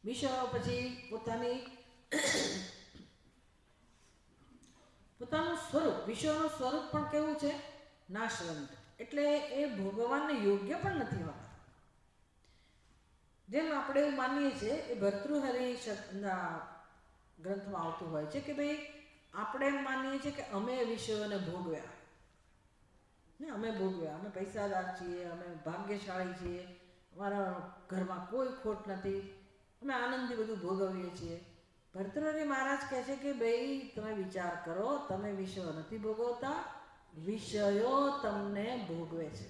વિષયો પછી પોતાનું સ્વરૂપ, વિષયોનું સ્વરૂપ પણ કેવું છે? નાશવંત. એટલે એ ભોગવવાને યોગ્ય પણ નથી હોતા. જેમ આપણે એવું માનીએ છીએ એ ભર્તૃહરિ ગ્રંથમાં આવતું હોય છે કે ભાઈ આપણે એમ માનીએ છીએ કે અમે વિષયોને ભોગવ્યા ને, અમે પૈસાદાર છીએ, અમે ભાગ્યશાળી છીએ, અમારા ઘરમાં કોઈ ખોટ નથી, અમે આનંદથી બધું ભોગવીએ છીએ. ભર્તૃહરિ મહારાજ કહે છે કે ભાઈ તમે વિચાર કરો, તમે વિષયો નથી ભોગવતા, વિષયો તમને ભોગવે છે.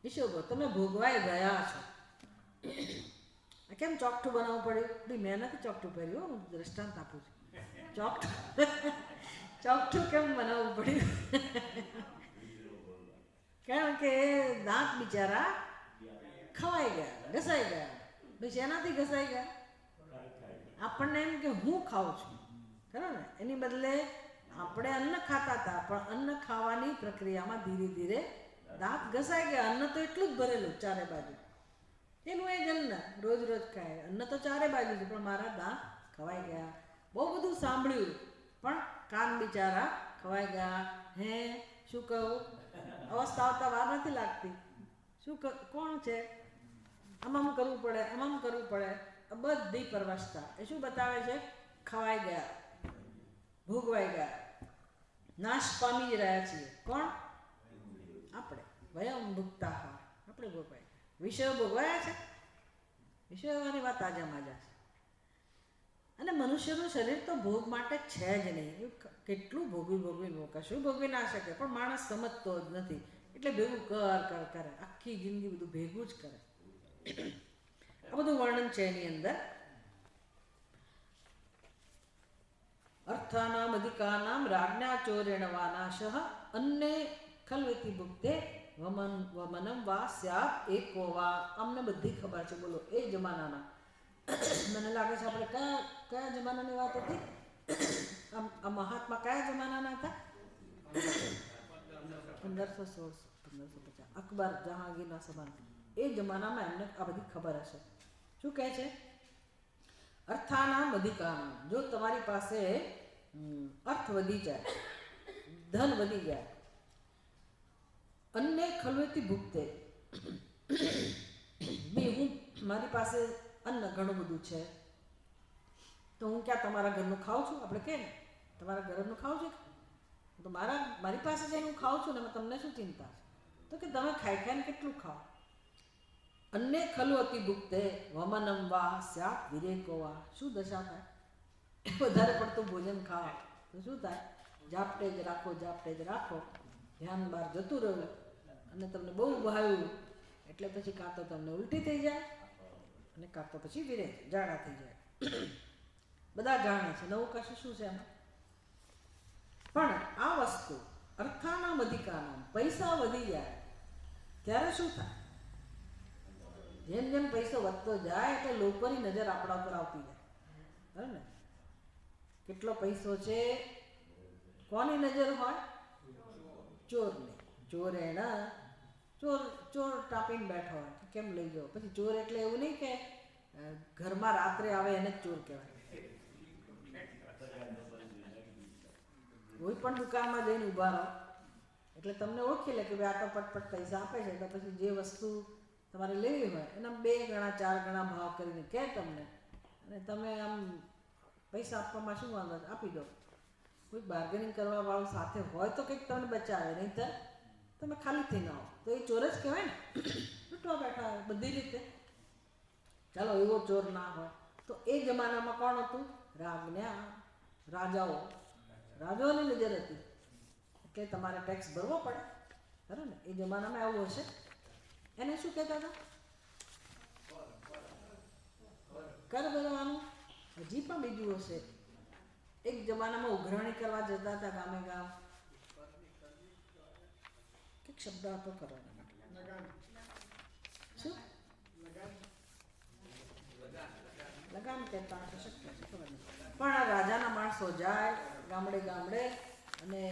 વિષયો તમે ભોગવાઈ ગયા છો. કેમ ચોકઠું બનાવવું પડ્યું? મેં નથી ચોકઠું પહેર્યું, હું દ્રષ્ટાંત આપું છું. ચોકઠું કેમ બનાવવું પડ્યું? કારણ કે દાંત બિચારા ખવાઈ ગયા, ઘસાઈ ગયા. બસ એનાથી ઘસાઈ ગયા. આપણને એમ કે હું ખાઉં છું, ખરું ને? એની બદલે આપણે અન્ન ખાતા હતા, પણ અન્ન ખાવાની પ્રક્રિયામાં ધીરે ધીરે દાંત ઘસાઈ ગયા. અન્ન તો એટલું જ ભરેલું ચારે બાજુ, એનું એ જ અન્ન રોજ ખાય. અન્ન તો ચારે બાજુ છે, પણ મારા દાંત ખવાઈ ગયા. બહુ બધું સાંભળ્યું પણ કાન બિચારા ખવાઈ ગયા. હે શું કહું? અવસ્થા આવતા વાર નથી લાગતી. શું કોણ છે? આમ કરવું પડે, આમ કરવું પડે. બધી પરવશતા એ શું બતાવે છે? ખવાઈ ગયા, ભોગવાઈ ગયા, નાશ પામી જ રહ્યા છીએ. કોણ? આપણે. વયમ ભુક્તા, આપણે ભોગવાઈ. વિષયો ભોગવાયા છે. વિષયોની વાત તાજા છે. અને મનુષ્યનું શરીર તો ભોગ માટે છે જ નહીં. કેટલું ભોગવી કશું ભોગવી ના શકે, પણ માણસ સમજતો જ નથી. એટલે ભેગું કરે, આખી જિંદગી બધું ભેગું જ કરે. આ બધું વર્ણન છે એની અંદર. અર્થાનામ અધિકાનામ રાજ્ઞા ચોરેણ વાનાશઃ અન્ને ખલ્વેતિ ભુક્તે વમનમ વા સ્યાત એકો વા. અમને બધી ખબર છે. બોલો, એ જમાનાના. મને લાગે છે આપણે કયા જમાનાની વાત હતી? આ મહાત્મા કયા જમાનાના હતા? 1516, 1550. અકબર જહાંગીરના સમાન. એ જમાનામાં એમને આ બધી ખબર હશે. શું કહે છે? અર્થાનામ અધિકાનામ. જો તમારી પાસે અર્થ વધી જાય, ધન વધી જાય, અન્ને ખલ્વેતી ભુક્તે, હું મારી પાસે અન્ન ઘણું બધું છે તો હું ક્યાં તમારા ઘરનું ખાઉં છું? આપણે કે તમારા ઘરનું ખાઉં છું તો મારી પાસે જઈને હું ખાઉં છું ને, તમને શું ચિંતા છે? તો કે તમે ખાઈને કેટલું ખાઓ. અન્ને ખલ્વતી ભુક્તે વમનમ વા સ્યાત વિરેકો વા. શું દશા થાય? વધારે પડતું ભોજન ખાવા તો શું થાય? ઝાપટે જ રાખો, ધ્યાન બહાર જતું રહ્યું અને તમને બહુ ભાવ્યું એટલે પછી કાં તો તમને ઉલટી થઈ જાય અને કાં તો પછી વિરેચ, ઝાડા થઈ જાય. બધા જાણે છે. નવું કશું શું છે એમાં? પણ આ વસ્તુ અર્થાનામ અધિકાનામ, પૈસા વધી જાય ત્યારે શું થાય? જેમ જેમ પૈસો વધતો જાય એટલે લોકોની નજર આપણા ઉપર આવતી જાય, બરાબર ને? કેટલો પૈસો છે, કોની નજર હોય? ચોરની. ચોર એના ચોર ટાપીને બેઠો હોય, કેમ લઈ જાઓ? પછી ચોર એટલે એવું નહીં કે ઘરમાં રાત્રે આવે એને જ ચોર કહેવાય. કોઈ પણ દુકાનમાં જઈને ઊભા રહો એટલે તમને ઓળખી લે કે ભાઈ આ તો પટપટ પૈસા આપે છે, તો પછી જે વસ્તુ તમારે લેવી હોય એના 2 ગણા 4 ગણા ભાવ કરીને કહે તમને, અને તમે આમ પૈસા આપવામાં શું વાંધો, આપી દો. કોઈ બાર્ગેનિંગ કરવા વાળું સાથે હોય તો કંઈક તમને બચાવે, નહીં તો તમે ખાલી થઈ ના હો તો એ ચોર જ કહેવાય ને. લૂંટવા બેઠા હોય બધી રીતે. ચાલો એવો ચોર ના હોય તો એ જમાનામાં કોણ હતું? રાજ્ઞા, રાજાઓની નજર હતી એટલે તમારે ટેક્સ ભરવો પડે, બરાબર ને? એ જમાનામાં આવું હશે. એને શું કહેતા હતા? કર ભરવાનું. હજી પણ બીજું હશે. એક જમાનામાં ઉઘરાણી કરવા જતા હતા ગામે ગામ, કંઈક શબ્દ હતો કરવાના માટે. શું લગામ કહેતા હશે, શક્ય છે, ખબર નહીં. પણ આ રાજાના માણસો જાય ગામડે ગામડે અને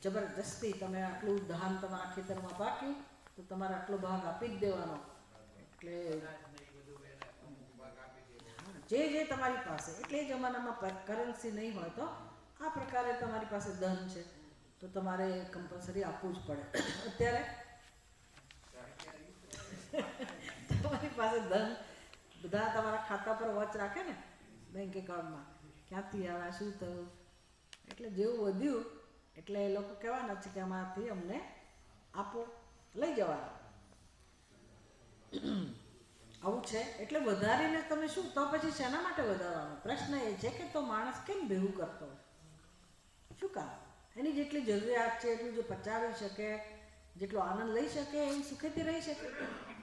જબરજસ્તી તમે આટલું ધાન તમારા ખેતરમાં પાક્યું તો તમારે આટલો ભાગ આપી જ દેવાનો. એટલે જે તમારી પાસે, એટલે એ જમાનામાં કરન્સી નહીં હોય તો આ પ્રકારે તમારી પાસે ધન છે તો તમારે કમ્પલસરી આપવું જ પડે. અત્યારે તમારી પાસે ધન, બધા તમારા ખાતા પર વોચ રાખે ને, બેંક એકાઉન્ટમાં ક્યાંથી આવ્યા, શું થયું. એટલે જેવું વધ્યું એટલે એ લોકો કહેવાના છે કે આમાંથી અમને આપો, લઈ જવાના. આવું છે. એટલે વધારીને તમે શું, તો પછી શેના માટે વધારવાનો? પ્રશ્ન એ છે કે તો માણસ કેમ ભેગું કરતો હોય? શું કામ? એની જેટલી જરૂરિયાત છે એટલું જો પચાવી શકે, જેટલો આનંદ લઈ શકે, એ સુખેથી રહી શકે.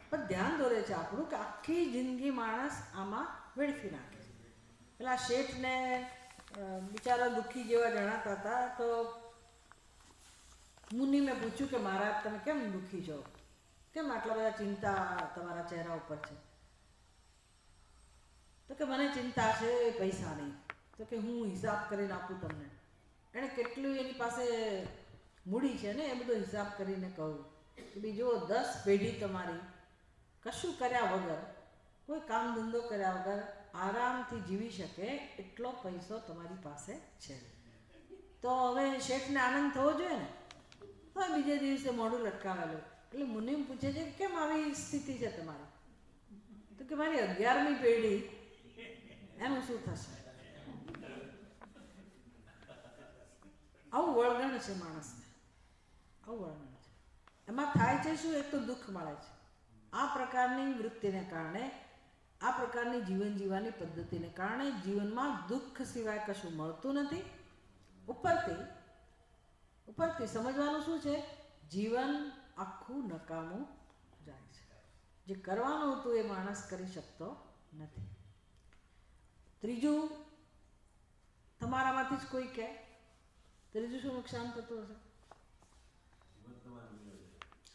પણ ધ્યાન દોરે છે આપણું કે આખી જિંદગી માણસ આમાં વેડફી નાખે છે. પેલા શેઠને બિચારા દુઃખી જેવા જણાતા હતા તો મુનિમે પૂછ્યું કે મહારાજ તમે કેમ દુઃખી છો, કેમ આટલા બધા ચિંતા તમારા ચહેરા ઉપર છે? તો કે મને ચિંતા છે પૈસાની. તો કે હું હિસાબ કરીને આપું તમને. એણે કેટલું એની પાસે મૂડી છે ને એ બધો હિસાબ કરીને કહું કે બીજો 10 પેઢી તમારી કશું કર્યા વગર, કોઈ કામ ધંધો કર્યા વગર આરામથી જીવી શકે એટલો પૈસો તમારી પાસે છે. તો હવે શેઠને આનંદ થવો જોઈએ ને. હવે બીજે દિવસે મોઢું લટકાવેલું એટલે મુનિમ પૂછે છે કેમ આવી સ્થિતિ છે તમારી? તો કે મારી 11મી પેઢી, એનું શું થશે? આવું વળગણ છે માણસને, આવું વળગણ છે. એમાં થાય છે શું? એક તો દુઃખ મળે છે. આ પ્રકારની વૃત્તિને કારણે, આ પ્રકારની જીવન જીવવાની પદ્ધતિને કારણે જીવનમાં દુઃખ સિવાય કશું મળતું નથી. ઉપરથી સમજવાનું શું છે? જીવન આખું નકામું જાય છે. જે કરવાનું હતું એ માણસ કરી શકતો નથી. ત્રીજું, તમારામાંથી જ કોઈ કહે, ત્રીજું શું નુકસાન થતું હશે?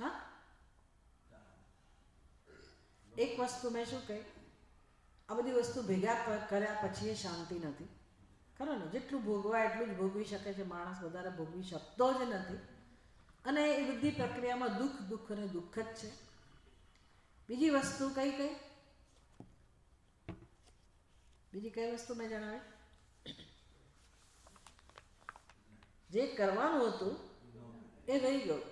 હા, એક વસ્તુ મેં શું કહી, આ બધી વસ્તુ ભેગા કર્યા પછી એ શાંતિ નથી, ખરો ને? જેટલું ભોગવાય એટલું જ ભોગવી શકે છે માણસ, વધારે ભોગવી શકતો જ નથી. અને એ બધી પ્રક્રિયામાં દુઃખ અને દુઃખ જ છે. બીજી વસ્તુ કઈ બીજી કઈ વસ્તુ મેં જણાવી? જે કરવાનું હતું એ રહી ગયું.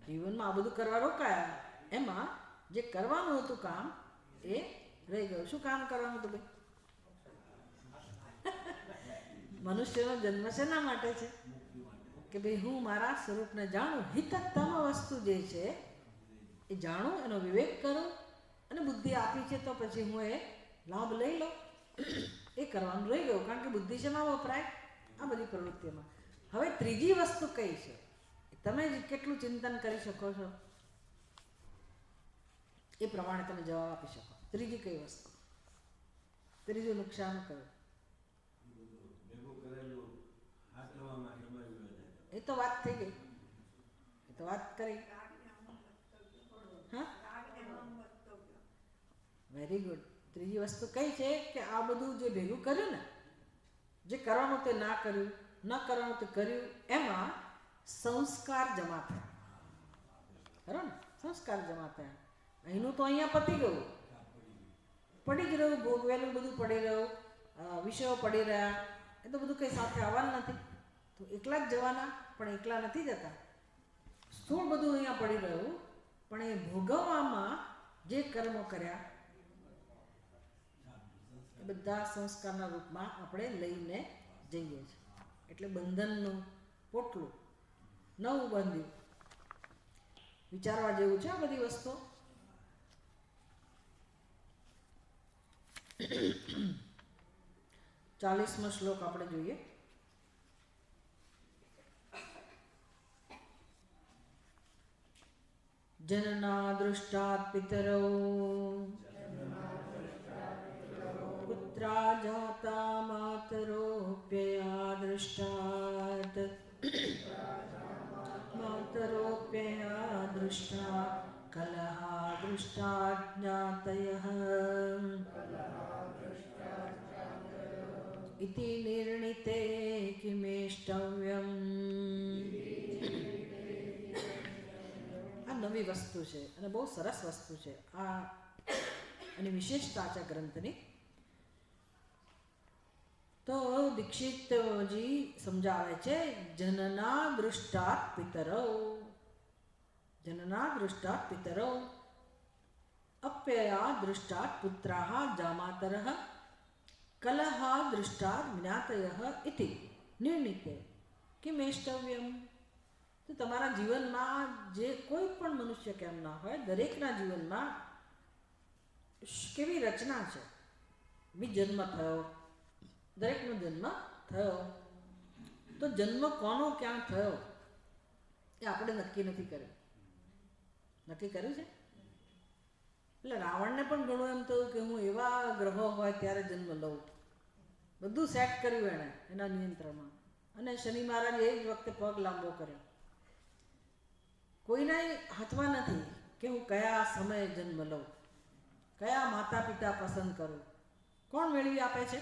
જીવનમાં આ બધું કરવા રોકાયા, એમાં જે કરવાનું હતું કામ એ રહી ગયું. શું કામ કરવાનું હતું ભાઈ? મનુષ્યનો જન્મ શેના માટે છે? કે ભાઈ હું મારા સ્વરૂપને જાણું, હિતતમ વસ્તુ જે છે એ જાણું, એનો વિવેક કરું, અને બુદ્ધિ આપી છે તો પછી હું એ લાભ લઈ લઉં. એ કરવાનું રહી ગયું, કારણ કે બુદ્ધિ શેમાં વપરાય? આ બધી પ્રવૃત્તિઓમાં. હવે ત્રીજી વસ્તુ કઈ છે? તમે કેટલું ચિંતન કરી શકો છો એ પ્રમાણે તમે જવાબ આપી શકો. ત્રીજી કઈ વસ્તુ? ત્રીજું નુકસાન કયું? એ તો વાત થઈ ગઈ, એ તો વાત કરી. હા, વેરી ગુડ. ત્રીજી વસ્તુ કઈ છે કે આ બધું જે ભેગું કર્યું ને, જે કરવાનું તે ના કર્યું, ન કરવાનું તે કર્યું, એમાં સંસ્કાર જમા થયા. બરાબર ને? સંસ્કાર જમા થયા. અહીંનું તો અહીંયા પતી ગયું, પડી જ રહ્યું, ભોગવેલું બધું પડી રહ્યું, વિષયો પડી રહ્યા, એ તો બધું કંઈ સાથે આવવાનું નથી. તો એકલા જ જવાના, પણ એકલા નથી જતા. સ્થૂળ બધું અહીંયા પડી રહ્યું, પણ એ ભોગવવામાં જે કર્મો કર્યા એ બધા સંસ્કારના રૂપમાં આપણે લઈને જઈએ છીએ. એટલે બંધનનું પોટલું નવું બંધ્યું. વિચારવા જેવું છે આ બધી વસ્તુ. 40મો શ્લોક આપણે જોઈએ. જનના દૃષ્ટાત પિતરો પુત્રા જાતા માતરોપ્યયા દૃષ્ટાત માતરોપ્યયા દૃષ્ટા કલહા દૃષ્ટા જ્ઞાતયઃ ઇતિ નિર્ણિતે કિમેષ્ટવ્યમ. આ નવી વસ્તુ છે અને બહુ સરસ વસ્તુ છે. આ એની વિશેષતા છે ગ્રંથની. તો દીક્ષિતજી સમજાવે છે, જનના દૃષ્ટાત પિતરૌ, જનના દૃષ્ટાત પિતરૌ અપ્યયા દૃષ્ટાત પુત્રાઃ જામાતરઃ કલહા દૃષ્ટાત જ્ઞાતયઃ ઇતિ નિર્ણિતે કિમેષ્ટવ્યમ. તો તમારા જીવનમાં જે કોઈ પણ મનુષ્ય કેમ ના હોય, દરેકના જીવનમાં કેવી રચના છે. બી જન્મ થયો, દરેકનો જન્મ થયો, તો જન્મ કોનો ક્યાં થયો એ આપણે નક્કી નથી કર્યું. નક્કી કર્યું છે? એટલે રાવણને પણ ઘણું એમ થયું કે હું એવા ગ્રહો હોય ત્યારે જન્મ લઉં. બધું સેટ કર્યું એણે એના નિયંત્રણમાં. અને શનિ મહારાજે એ જ વખતે પગ લાંબો કર્યો. કોઈના હાથમાં નથી કે હું કયા સમયે જન્મ લઉં, કયા માતા પિતા પસંદ કરું. કોણ મેળવી આપે છે?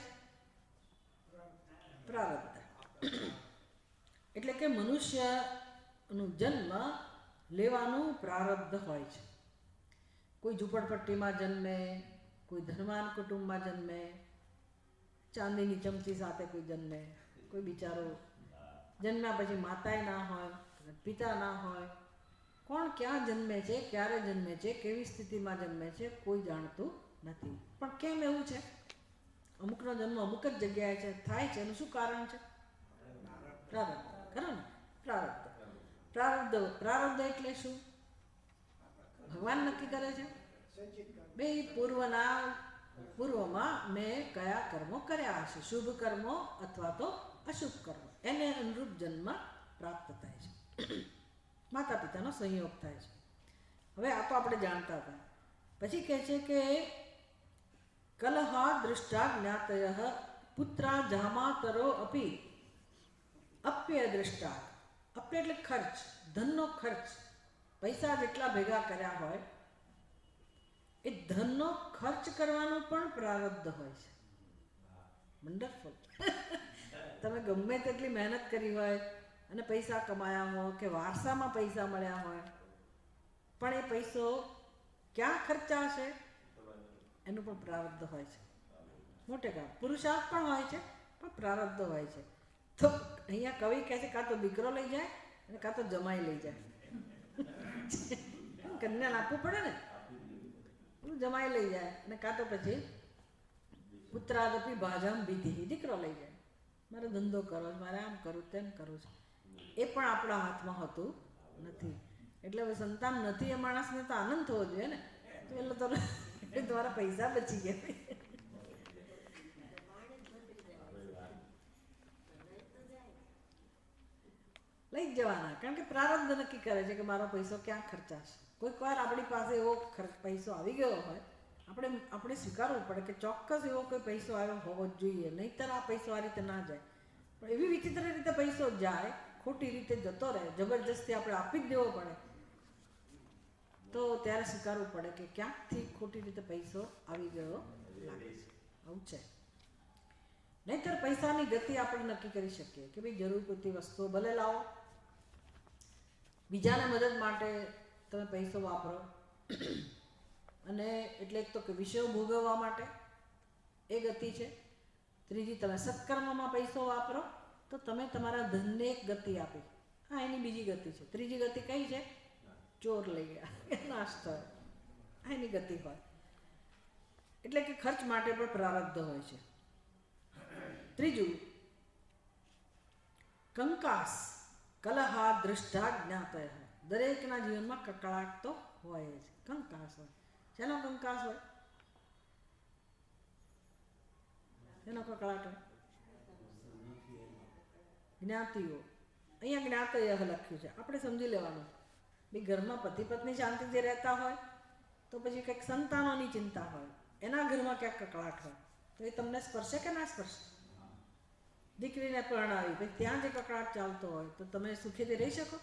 પ્રારબ્ધ. એટલે કે મનુષ્યનું જન્મ લેવાનું પ્રારબ્ધ હોય છે. કોઈ ઝૂંપડપટ્ટીમાં જન્મે, કોઈ ધનવાન કુટુંબમાં જન્મે, ચાંદીની ચમચી સાથે કોઈ જન્મે, કોઈ બિચારો જન્મ્યા પછી માતાએ ના હોય, પિતા ના હોય. કોણ ક્યાં જન્મે છે, ક્યારે જન્મે છે, કેવી સ્થિતિમાં જન્મે છે, કોઈ જાણતું નથી. પણ કેમ એવું છે? અમુકનો જન્મ અમુક જ જગ્યાએ છે, થાય છે. એનું શું કારણ છે? પ્રારબ્ધ. ખરું ને? પ્રારબ્ધ. પ્રારબ્ધ. પ્રારબ્ધ એટલે શું? ભગવાન નક્કી કરે છે. બે પૂર્વમાં મેં કયા કર્મો કર્યા હશે, શુભ કર્મો અથવા તો અશુભ કર્મો, એને અનુરૂપ જન્મ પ્રાપ્ત થાય છે. માતા પિતાનો સંયોગ થાય છે. હવે આ તો આપણે જાણતા હતા. પછી કહે છે કે કલહા દૃષ્ટા જ્ઞાતયઃ પુત્રા જામાતરો અપી અપ્ય દૃષ્ટા. અપ્ય એટલે ખર્ચ, ધનનો ખર્ચ. પૈસા જેટલા ભેગા કર્યા હોય એ ધનનો ખર્ચ કરવાનું પણ પ્રારબ્ધ હોય છે. વન્ડરફુલ. તમે ગમે તેટલી મહેનત કરી હોય અને પૈસા કમાયા હોય કે વારસામાં પૈસા મળ્યા હોય, પણ એ પૈસો ક્યાં ખર્ચાશે એનું પણ પ્રારબ્ધ હોય છે. મોટે કામ પુરુષાર્થ પણ હોય છે, પણ પ્રારબ્ધ હોય છે. તો અહીંયા કવિ કહે છે કાં તો દીકરો લઈ જાય અને કાં તો જમાઈ લઈ જાય. કન્યાને આપવું પડે ને, જમાઈ લઈ જાય અને કાં તો પછી પુત્રાદપી ભાજામ ભીતિ, દીકરો લઈ જાય. મારે ધંધો કરો, મારે આમ કરું તેમ કરું છે. એ પણ આપણા હાથમાં હોતું નથી. એટલે હવે સંતાન નથી એ માણસને તો આનંદ થવો જોઈએ ને. તો એટલે તમારા પૈસા બચી ગયા. લઈ જ જવાના, કારણ કે પ્રારબ્ધ નક્કી કરે છે કે મારો પૈસો ક્યાં ખર્ચાશે. કોઈક વાર આપણી પાસે એવો પૈસો આવી ગયો હોય, આપણે સ્વીકારવું પડે કે ચોક્કસ એવો કોઈ પૈસો આવ્યો હોવો જ જોઈએ, નહીંતર આ પૈસો આ રીતે ના જાય. પણ એવી વિચિત્ર રીતે પૈસો જાય ખોટી રીતે જતો રહે, જબરજસ્તી આપણે આપી જ દેવો પડે, તો ત્યારે સ્વીકારવું પડે કે ક્યાંકથી ખોટી રીતે પૈસો આવી ગયો લાગે છે. આવું છે. નહીંતર પૈસાની ગતિ આપણે નક્કી કરી શકીએ કે ભાઈ જરૂર પૂરતી વસ્તુઓ ભલે લાવો, બીજાને મદદ માટે તમે પૈસો વાપરો, અને એટલે એક તો કે વિષયો ભોગવવા માટે એ ગતિ છે. ત્રીજી, તમે સત્કર્મમાં પૈસો વાપરો તો તમે તમારા ધનને એક ગતિ આપી, હા એની બીજી ગતિ છે. ત્રીજી ગતિ કઈ છે? ચોર લઈ ગયા, નાશ થયો, આ એની ગતિ હોય. એટલે કે ખર્ચ માટે પણ પ્રારબ્ધ હોય છે. ત્રીજું, કંકાસ કલહા દૃષ્ટા જ્ઞાતય. દરેકના જીવનમાં કકળાટ તો હોય જ, કંકાસ હોય. શેનો કંકાસ હોય? શેનો કકળાટ હોય? જ્ઞાતિઓ. અહીંયા જ્ઞાતય લખ્યું છે, આપણે સમજી લેવાનું. ભાઈ ઘરમાં પતિ પત્ની શાંતિથી રહેતા હોય તો પછી કંઈક સંતાનોની ચિંતા હોય, એના ઘરમાં ક્યાંક કકળાટ હોય તો એ તમને સ્પર્શે કે ના સ્પર્શે? દીકરીને પરણાવી ભાઈ ત્યાં જે કકળાટ ચાલતો હોય તો તમે સુખેથી રહી શકો?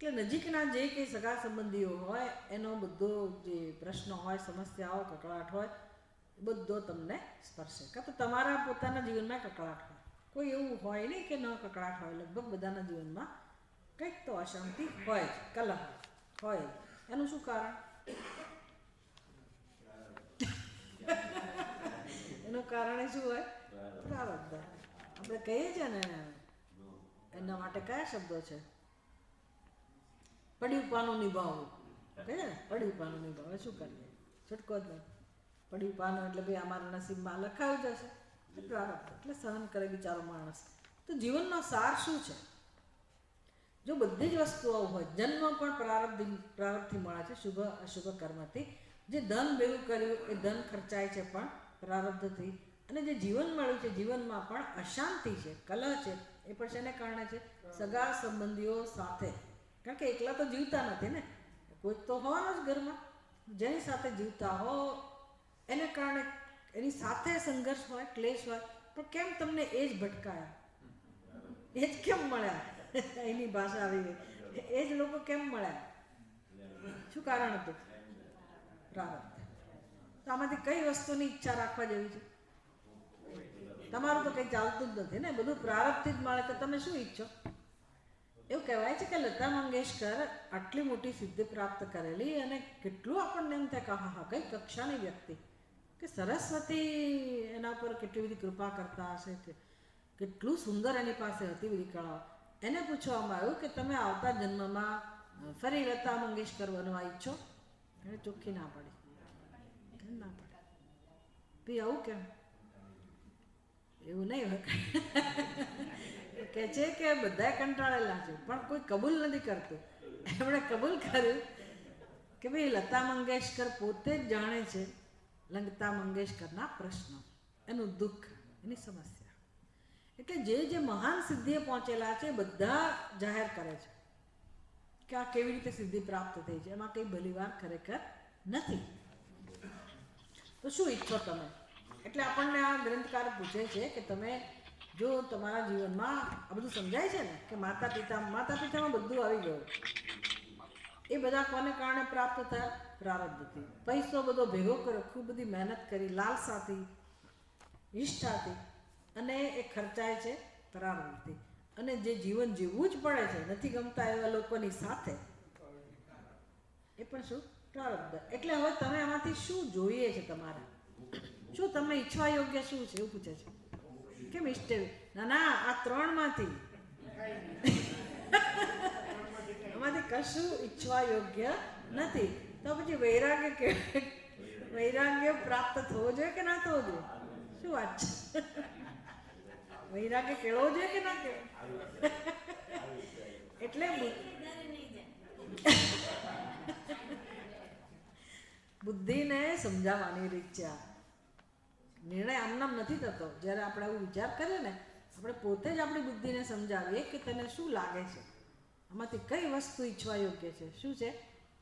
એટલે નજીકના જે કંઈ સગા સંબંધીઓ હોય એનો બધો જે પ્રશ્ન હોય, સમસ્યાઓ, કકળાટ હોય, બધો તમને સ્પર્શે. કાં તો તમારા પોતાના જીવનમાં કકળાટ હોય. કોઈ એવું હોય નહીં કે ન કકળાટ હોય, લગભગ બધાના જીવનમાં કંઈક તો અશાંતિ હોય જ, કલહ હોય. એનું શું કારણ? એનું કારણ શું હોય? પ્રારબ્ધ. આપણે કહીએ છીએ ને, એના માટે કયા શબ્દો છે? પડ્યું પાનું નિભાવવું. કહીએ ને, પડ્યું પાનું નિભાવે. શું કરીએ? છૂટકો જ નહીં. પડ્યું પાનું એટલે ભાઈ અમારા નસીબમાં લખાયું જ હશે. પ્રારબ્ધ એટલે સહન કરે બિચારો માણસ. તો જીવનનો સાર શું છે? જો બધી જ વસ્તુઓ હોય, જન્મ પણ પ્રારબ્ધથી મળે છે, શુભ અશુભ કર્મથી. જે ધન ભેગું કર્યું એ ધન ખર્ચાય છે પણ પ્રારબ્ધથી. અને જે જીવન મળ્યું છે, જીવનમાં પણ અશાંતિ છે, કલહ છે, એ પણ શેને કારણે છે? સગા સંબંધીઓ સાથે. કારણ કે એકલા તો જીવતા નથી ને, કોઈક તો હોવાનો જ ઘરમાં. જેની સાથે જીવતા હો એને કારણે એની સાથે સંઘર્ષ હોય, ક્લેશ હોય, પણ કેમ તમને એ જ ભટકાયા, એ જ કેમ મળ્યા? એની ભાષા આવી ગઈ, એ જ લોકો કેમ મળ્યા? શું કારણ હતું? પ્રારબ્ધ. તો આમાંથી કઈ વસ્તુની ઈચ્છા રાખવા જેવી છે? તમારું તો કંઈ ચાલતું જ નથી ને, બધું પ્રારબ્ધથી જ મળે તો તમે શું ઈચ્છો? એવું કહેવાય છે કે લતા મંગેશકર આટલી મોટી સિદ્ધિ પ્રાપ્ત કરેલી, અને કેટલું આપણને એમ થાય કે હા હા કઈ કક્ષાની વ્યક્તિ, કે સરસ્વતી એના પર કેટલી બધી કૃપા કરતા હશે, કે કેટલું સુંદર એની પાસે હતી બધી કળાઓ. એને પૂછવામાં આવ્યું કે તમે આવતા જન્મમાં ફરી લતા મંગેશકર બનવા ઈચ્છો? એને ચોખ્ખી ના પડી. ના પડે ભાઈ, આવું કેમ? એવું નહીં હોય. કહે છે કે બધા કંટાળેલા છે પણ કોઈ કબૂલ નથી કરતું. એમણે કબૂલ કર્યું કે ભાઈ લતા મંગેશકર પોતે જ જાણે છે લતા મંગેશકરના પ્રશ્નો, એનું દુઃખ, એની સમસ્યા. એટલે જે મહાન સિદ્ધિએ પહોંચેલા છે બધા જાહેર કરે છે કે આ કેવી રીતે સિદ્ધિ પ્રાપ્ત થઈ છે, એમાં કંઈ ભલીવાર ખરેખર નથી. તો શું ઈચ્છો તમે? એટલે આપણને આ ગ્રંથકાર પૂછે છે કે તમે જો તમારા જીવનમાં આ બધું સમજાય છે ને કે માતા પિતામાં બધું આવી ગયું, એ બધા કોને કારણે પ્રાપ્ત થયા? પ્રારબ્ધથી. પૈસો બધો ભેગો કર્યો, ખૂબ બધી મહેનત કરી, લાલસાથી, નિષ્ઠાથી, અને એ ખર્ચાય છે પ્રારબ્ધથી. અને જે જીવન જીવવું જ પડે છે, નથી ગમતા એવા લોકોની સાથે, એ પણ શું? પ્રારબ્ધ. એટલે હવે તમે આમાંથી શું જોઈએ છે? તમારે શું તમે ઈચ્છવા યોગ્ય શું છે એવું પૂછે છે. કેમ ઈષ્ટે? ના, આ ત્રણમાંથી આમાંથી કશું ઈચ્છવા યોગ્ય નથી. તો પછી વૈરાગ્ય પ્રાપ્ત થવો જોઈએ કે ના થવો જોઈએ? શું વાત છે? વૈરાગ્ય કેળવો જોઈએ કે ના કેળવો? એટલે બુદ્ધિને સમજાવવાની રીત છે. નિર્ણય આમનામ નથી થતો. જ્યારે આપણે આવું વિચાર કરીએ ને, આપણે પોતે જ આપણી બુદ્ધિને સમજાવીએ કે તને શું લાગે છે, આમાંથી કઈ વસ્તુ ઈચ્છવા યોગ્ય છે. શું છે?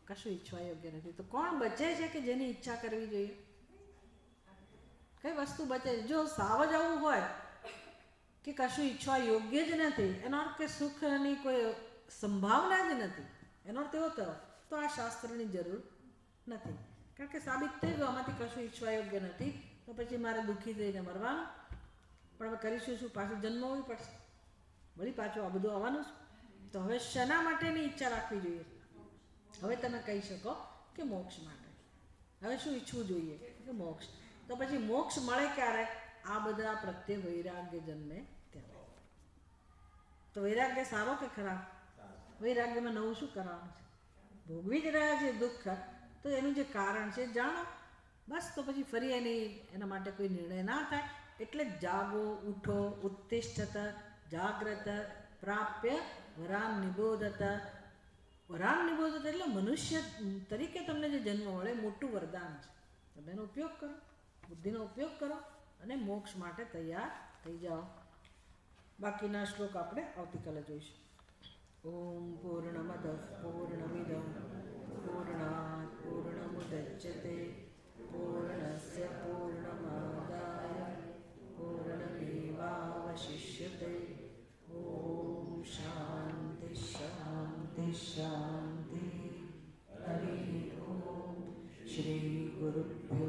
કશું ઈચ્છવા યોગ્ય નથી. તો કોણ બચે છે કે જેની ઈચ્છા કરવી જોઈએ? કઈ વસ્તુ બચે છે? જો સાવ જ આવું હોય કે કશું ઈચ્છવા યોગ્ય જ નથી, એનો અર્થ કે સુખની કોઈ સંભાવના જ નથી, એનો અર્થ એવો થયો તો આ શાસ્ત્રની જરૂર નથી. કારણ કે સાબિત થઈ ગયું આમાંથી કશું ઈચ્છવા યોગ્ય નથી, તો પછી મારે દુઃખી થઈને મરવાનું. પણ હવે કરીશું શું? પાછું જન્મ હોવી પડશે, વળી પાછું આ બધું આવવાનું છે. તો હવે શેના માટેની ઈચ્છા રાખવી જોઈએ? હવે તમે કહી શકો કે મોક્ષ માટે. હવે શું ઈચ્છવું જોઈએ? કે મોક્ષ. તો પછી મોક્ષ મળે ક્યારે? આ બધા પ્રત્યે વૈરાગ્ય જન્મે ત્યારે. તો વૈરાગ્ય સારો કે ખરાબ? વૈરાગ્યમાં નવું શું કરવાનું છે? ભોગવી જ રહ્યા છે દુઃખ, તો એનું જે કારણ છે જાણો, બસ. તો પછી ફરી એના માટે કોઈ નિર્ણય ના થાય. એટલે જાગો, ઉઠો, ઉત્તિષ્ઠત, જાગ્રત, પ્રાપ્ય વરાન નિબોધત. વરાન નિબોધત એટલે મનુષ્ય તરીકે તમને જે જન્મ મળે મોટું વરદાન છે. તમે એનો ઉપયોગ કરો, બુદ્ધિનો ઉપયોગ કરો અને મોક્ષ માટે તૈયાર થઈ જાઓ. બાકીના શ્લોક આપણે આવતીકાલે જોઈશું. ઓમ પૂર્ણમદ પૂર્ણમિદં પૂર્ણાત પૂર્ણમુદચ્યતે પૂર્ણસ્ય પૂર્ણમાદાય પૂર્ણમેવાવશિષ્યતે. ઓમ શાંતિ શાંતિ શાંતિ. હરિ ઓમ. શ્રી ગુરુભ્યો